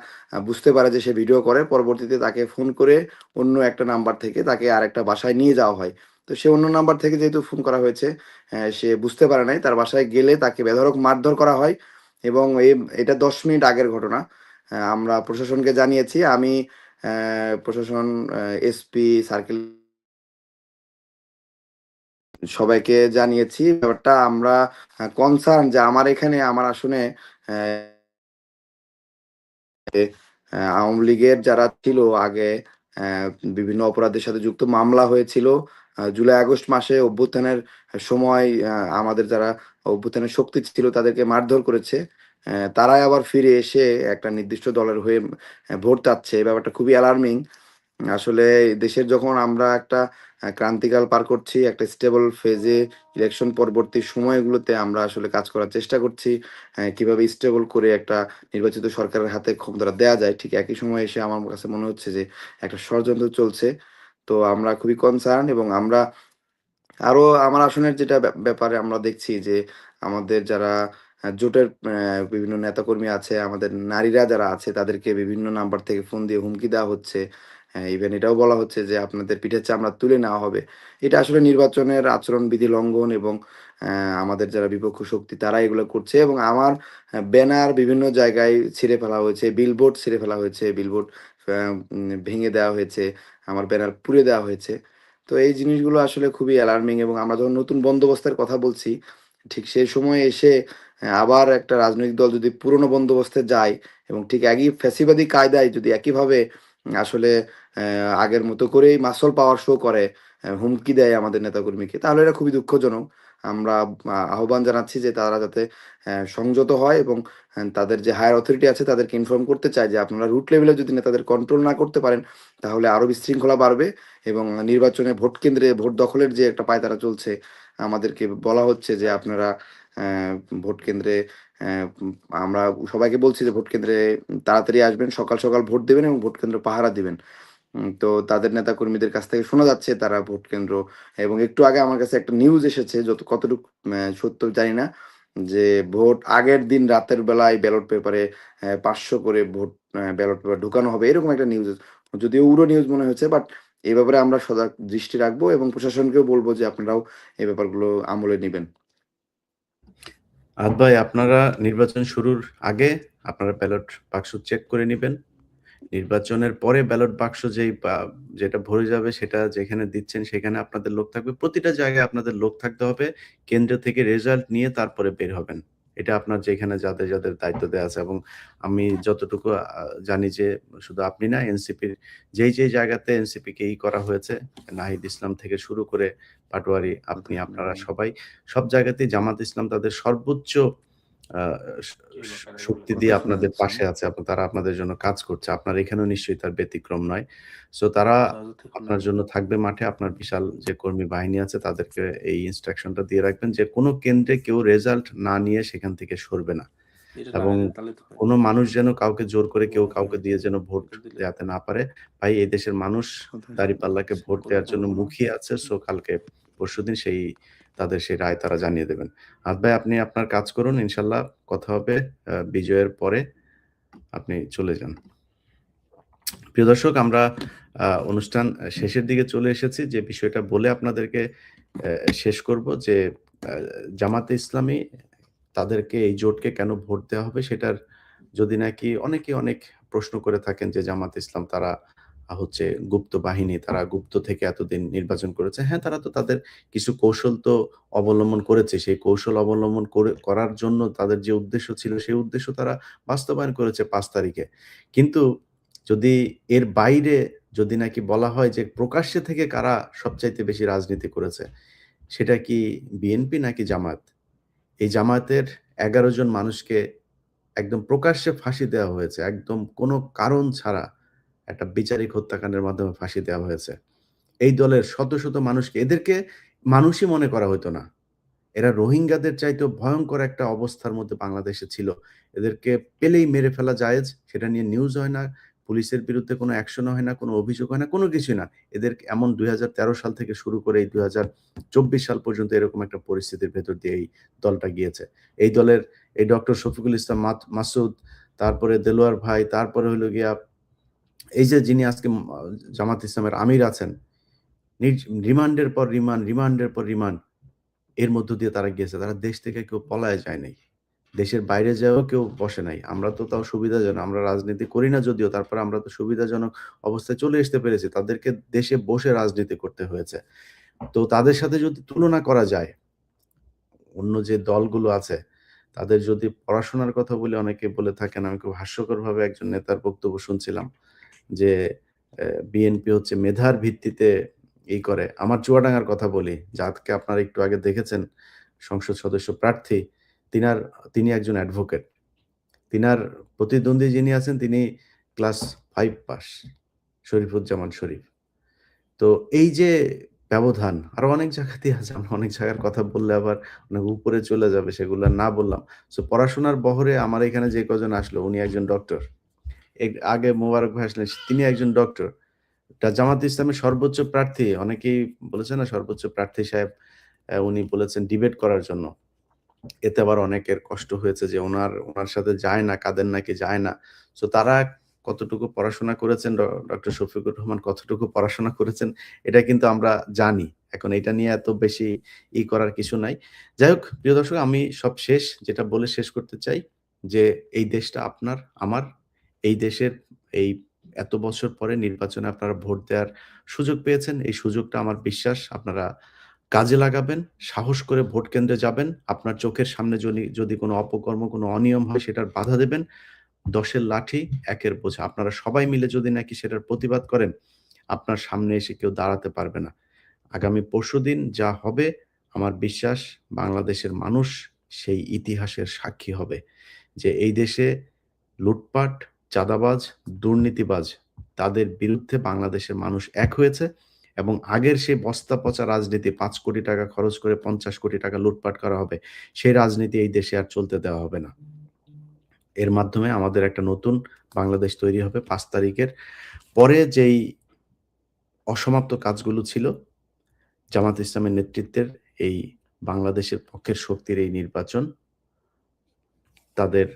বুঝতে পারে যে সে ভিডিও করে। পরবর্তীতে তাকে ফোন করে অন্য একটা নাম্বার থেকে তাকে আরেকটা বাসায় নিয়ে যাওয়া হয়। তো সে অন্য নাম্বার থেকে যেহেতু ফোন করা হয়েছে, সে বুঝতে পারে নাই। তার বাসায় গেলে তাকে বেধড়ক মারধর করা হয় এবং এটা ১০ মিনিট আগের ঘটনা। আমরা প্রশাসনকে জানিয়েছি। আমি প্রশাসন, এসপি, সার্কেল সবাইকে জানিয়েছি ব্যাপারটা। আমরা কনসার্ন যে আমার এখানে আমার আসনে আওয়ামী লীগের যারা ছিল আগে, বিভিন্ন অপরাধের সাথে যুক্ত মামলা হয়েছিল। জুলাই আগস্ট মাসে অভ্যুত্থানের সময় আমাদের যারা অভ্যুত্থানের শক্তি ছিল তাদেরকে মারধর করেছে। তারাই আবার ফিরে এসে একটা নির্দিষ্ট দলের হয়ে ভোট চাচ্ছে। এই ব্যাপারটা খুবই অ্যালার্মিং। আসলে দেশের যখন আমরা একটা ক্রান্তিকাল পার করছি, একটা স্টেবল ফেজে ইলেকশন পরবর্তী সময়গুলোতে আমরা আসলে কাজ করার চেষ্টা করছি। কিভাবে স্টেবল করে একটা নির্বাচিত সরকারের হাতে ক্ষমতাটা দেয়া যায়। ঠিক একই সময়ে এসে আমার কাছে মনে হচ্ছে যে একটা ষড়যন্ত্র চলছে। তো আমরা খুবই কনসার্ন এবং আমরা আরো আমার আসনের যেটা ব্যাপারে আমরা দেখছি যে আমাদের যারা জোটের বিভিন্ন নেতাকর্মী আছে, আমাদের নারীরা যারা আছে তাদেরকে বিভিন্ন নাম্বার থেকে ফোন দিয়ে হুমকি দেওয়া হচ্ছে। ইভেন এটাও বলা হচ্ছে যে আপনাদের পিঠের চামড়া তুলে নেওয়া হবে। এটা আসলে নির্বাচনের আচরণবিধি লঙ্ঘন এবং আমাদের যারা বিপক্ষ শক্তি তারা এগুলো করছে এবং আমার ব্যানার বিভিন্ন জায়গায় ছিঁড়ে ফেলা হয়েছে, বিলবোর্ড ছিঁড়ে ফেলা হয়েছে, বিলবোর্ড ভেঙে দেওয়া হয়েছে, আমার ব্যানার পুড়ে দেওয়া হয়েছে। তো এই জিনিসগুলো আসলে খুবই অ্যালার্মিং এবং আমরা যখন নতুন বন্দোবস্তের কথা বলছি, ঠিক সেই সময়ে এসে আবার একটা রাজনৈতিক দল যদি পুরনো বন্দোবস্তে যায় এবং ঠিক একই ফ্যাসিবাদী কায়দায় যদি একইভাবে আসলে আগের মতো করেই মাসল পাওয়ার শো করে, হুমকি দেয় আমাদের নেতাকর্মীকে, তাহলে এটা খুবই দুঃখজনক। আমরা আহ্বান জানাচ্ছি যে তারা যাতে সংযত হয় এবং তাদের যে হায়ার অথরিটি আছে তাদেরকে ইনফর্ম করতে চায় যে আপনারা রুট লেভেলে যদি নেতাদের কন্ট্রোল না করতে পারেন, তাহলে আরো বিশৃঙ্খলা বাড়বে এবং নির্বাচনে ভোট কেন্দ্রে ভোট দখলের যে একটা পায়তারা চলছে, আমাদেরকে বলা হচ্ছে যে আপনারা ভোট কেন্দ্রে আমরা সবাইকে বলছি যে ভোট কেন্দ্রে তাড়াতাড়ি আসবেন, সকাল সকাল ভোট দেবেন এবং ভোট কেন্দ্র পাহারা দিবেন। তো তাদের নেতাকর্মীদের কাছ থেকে শোনা যাচ্ছে তারা ভোট কেন্দ্র, এবং একটু আগে আমার কাছে একটা নিউজ এসেছে, কতটুকু সত্য জানি না, যে ভোট আগের দিন রাতের বেলায় ব্যালট পেপারে 500 করে ভোট ব্যালট পেপার ঢুকানো হবে, এরকম একটা নিউজ। যদিও উড়ো নিউজ মনে হচ্ছে, বাট এই ব্যাপারে আমরা সজাগ দৃষ্টি রাখবো এবং প্রশাসনকেও বলবো যে আপনারাও এই ব্যাপারগুলো আমলে নিবেন। ভাই, আপনারা নির্বাচন শুরুর আগে আপনারা ব্যালট বাক্স চেক করে নেবেন। নির্বাচনের পরে ব্যালট বাক্স যেটা ভরে যাবে সেটা যেখানে দিচ্ছেন সেখানে আপনাদের লোক থাকবে। প্রতিটা জায়গায় আপনাদের লোক থাকতে হবে। কেন্দ্র থেকে রেজাল্ট নিয়ে তারপরে বের হবেন। এটা আপনার যেখানে যাদের দায়িত্ব দেয়া আছে, এবং আমি যতটুকু জানি যে শুধু আপনি না, এনসিপির যেই জায়গাতে এনসিপিকে করা হয়েছে, নাহিদ ইসলাম থেকে শুরু করে পাটোয়ারি, আপনারা সবাই সব জায়গাতেই জামাত ইসলাম তাদের সর্বোচ্চ শক্তি দিয়ে আপনাদের পাশে আছে, তারা আপনাদের জন্য কাজ করছে। আপনার এখানেও নিশ্চয়ই তার ব্যতিক্রম নয়। সো তারা আপনার জন্য থাকবে মাঠে। আপনার বিশাল যে কর্মী বাহিনী আছে তাদেরকে এই ইনস্ট্রাকশনটা দিয়ে রাখবেন যে কোনো কেন্দ্রে কেউ রেজাল্ট না নিয়ে সেখান থেকে সরবে না, এবং কোনো মানুষ যেন কাউকে জোর করে কেউ কাউকে দিয়ে যেন ভোট দেওয়াতে না পারে। ভাই, এই দেশের মানুষ দাঁড়িপাল্লাকে ভোট দেওয়ার জন্য মুখিয়ে আছে। সো কালকে পরশুদিন তাদের সেই রায় তারা জানিয়ে দেবেন। ভাই, আপনি আপনার কাজ করুন, ইনশাল্লাহ কথা হবে বিজয়ের পরে। আপনি চলে যান। প্রিয় দর্শক, আমরা অনুষ্ঠান শেষের দিকে চলে এসেছি। যে বিষয়টা বলে আপনাদেরকে শেষ করব, যে জামাতে ইসলামী তাদেরকে এই জোটকে কেন ভোট দেওয়া হবে, সেটার যদি নাকি অনেকে অনেক প্রশ্ন করে থাকেন যে জামাত ইসলাম তারা হচ্ছে গুপ্ত বাহিনী, তারা গুপ্ত থেকে এতদিন নির্বাচন করেছে। হ্যাঁ, তারা তো তাদের কিছু কৌশল তো অবলম্বন করেছে। সেই কৌশল অবলম্বন করার জন্য তাদের যে উদ্দেশ্য ছিল সেই উদ্দেশ্য তারা বাস্তবায়ন করেছে 5 তারিখে। কিন্তু যদি এর বাইরে যদি নাকি বলা হয় যে প্রকাশ্যে থেকে কারা সবচাইতে বেশি রাজনীতি করেছে, সেটা কি বিএনপি নাকি জামাত? এই জামায়াতের 11 জন মানুষকে একদম প্রকাশ্যে ফাঁসি দেওয়া হয়েছে। একদম কোনো কারণ ছাড়া একটা বিচারিক হত্যাকাণ্ডের মাধ্যমে ফাঁসি দেওয়া হয়েছে। এই দলের শত শত মানুষকে, এদেরকে মানুষই মনে করা হতো না। এরা রোহিঙ্গাদের চাইতেও ভয়ঙ্কর একটা অবস্থার মধ্যে বাংলাদেশে ছিল। এদেরকে পেলেই মেরে ফেলা জায়েজ, সেটা নিয়ে নিউজ হয় না, পুলিশের বিরুদ্ধে কোনো অ্যাকশন হয় না, কোনো অভিযোগ হয় না, কোনো কিছুই না। এদের এমন 2013 সাল থেকে শুরু করে এই 2024 সাল পর্যন্ত এরকম একটা পরিস্থিতির ভেতর দিয়ে এই দলটা গিয়েছে। এই দলের এই ডক্টর শফিকুল ইসলাম মাসুদ, তারপরে দেলোয়ার ভাই, তারপরে হলো গিয়া এই যে যিনি আজকে জামাত ইসলামের আমির আছেন, রিমান্ডের পর রিমান্ড, এর মধ্য দিয়ে তারা গিয়েছে। তারা দেশ থেকে কেউ পলায় যায় নাই। দেশের বাইরে যাওয়াও কেউ বসে নাই। আমরা তো তাও সুবিধাজনক, আমরা রাজনীতি করি না যদিও, তারপরে আমরা তো সুবিধাজনক অবস্থায় চলে আসতে পেরেছি। তাদেরকে দেশে বসে রাজনীতি করতে হয়েছে। তো তাদের সাথে যদি তুলনা করা যায়, অন্য যে দলগুলো আছে তাদের যদি পড়াশোনার কথা বলে অনেকে বলে থাকেন, আমি খুব হাস্যকরভাবে একজন নেতার বক্তব্য শুনছিলাম যে বিএনপি হচ্ছে মেধার ভিত্তিতে করে। আমার চুয়াডাঙ্গার কথা বলি, যাকে আপনারা একটু আগে দেখেছেন, সংসদ সদস্য প্রার্থী, তিনি একজন অ্যাডভোকেট। তিনার প্রতিদ্বন্দ্বী যিনি আছেন তিনি ক্লাস 5 পাস, শরীফুজ্জামান শরীফ। তো এই যে ব্যবধান আরো অনেক জায়গাতেই আছে। আমরা অনেক জায়গার কথা বললে আবার অনেক উপরে চলে যাবে, সেগুলো না বললাম। সো পড়াশোনার বহরে আমার এখানে যে কজন আসলো, উনি একজন ডক্টর। আগে মোবারক ভাই আসলেন, তিনি একজন ডক্টর। জামাত ইসলামের সর্বোচ্চ প্রার্থী, অনেকেই বলেছেন না সর্বোচ্চ প্রার্থী সাহেব, উনি বলেছেন ডিবেট করার জন্য। এতে আবার অনেকের কষ্ট হয়েছে যে ওনার সাথে যায় না, কাদের নাকি যায় না। সো তারা কতটুকু পড়াশোনা করেছেন, ডক্টর শফিকুর রহমান কতটুকু পড়াশোনা করেছেন, এটা কিন্তু আমরা জানি। এখন এটা নিয়ে এত বেশি করার কিছু নাই। যাই হোক, প্রিয় দর্শক, আমি সব যেটা বলে শেষ করতে চাই যে এই দেশটা আপনার, আমার। এই দেশের এই এত বছর পরে নির্বাচনে আপনারা ভোট দেওয়ার সুযোগ পেয়েছেন। এই সুযোগটা আমার বিশ্বাস আপনারা কাজে লাগাবেন, সাহস করে ভোট কেন্দ্রে যাবেন। আপনার চোখের সামনে যদি কোনো অপকর্ম, কোনো অনিয়ম হয় সেটার বাধা দেবেন। 10-এর লাঠি 1-এর বোঝা, আপনারা সবাই মিলে যদি নাকি সেটার প্রতিবাদ করেন, আপনার সামনে এসে কেউ দাঁড়াতে পারবে না। আগামী পরশুদিন যা হবে, আমার বিশ্বাস বাংলাদেশের মানুষ সেই ইতিহাসের সাক্ষী হবে যে এই দেশে লুটপাট, চাঁদাবাজ, দুর্নীতিবাজ, তাদের বিরুদ্ধে বাংলাদেশের মানুষ এক হয়েছে এবং আগের সেই বস্তা পচা রাজনীতি 5 কোটি টাকা খরচ করে 50 কোটি টাকা লুটপাট করা হবে, সেই রাজনীতি এই দেশে আর চলতে দেওয়া হবে না। এর মাধ্যমে আমাদের একটা নতুন বাংলাদেশ তৈরি হবে। 5 তারিখের পরে যেই অসমাপ্ত কাজগুলো ছিল, জামাত ইসলামের নেতৃত্বের এই বাংলাদেশের পক্ষের শক্তির এই নির্বাচন তাদের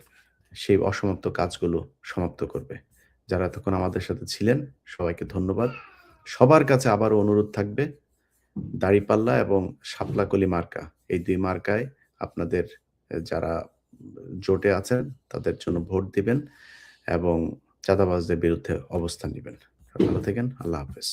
সেই অসমাপ্ত কাজগুলো সমাপ্ত করবে। যারা এতক্ষণ আমাদের সাথে ছিলেন সবাইকে ধন্যবাদ। সবার কাছে আবারও অনুরোধ থাকবে, দাঁড়িপাল্লা এবং শাপলাকলি মার্কা, এই 2 মার্কায় আপনাদের যারা জোটে আছেন তাদের জন্য ভোট দিবেন এবং চাঁদাবাজদের বিরুদ্ধে অবস্থান নিবেন। ভালো থাকেন। আল্লাহ হাফেজ।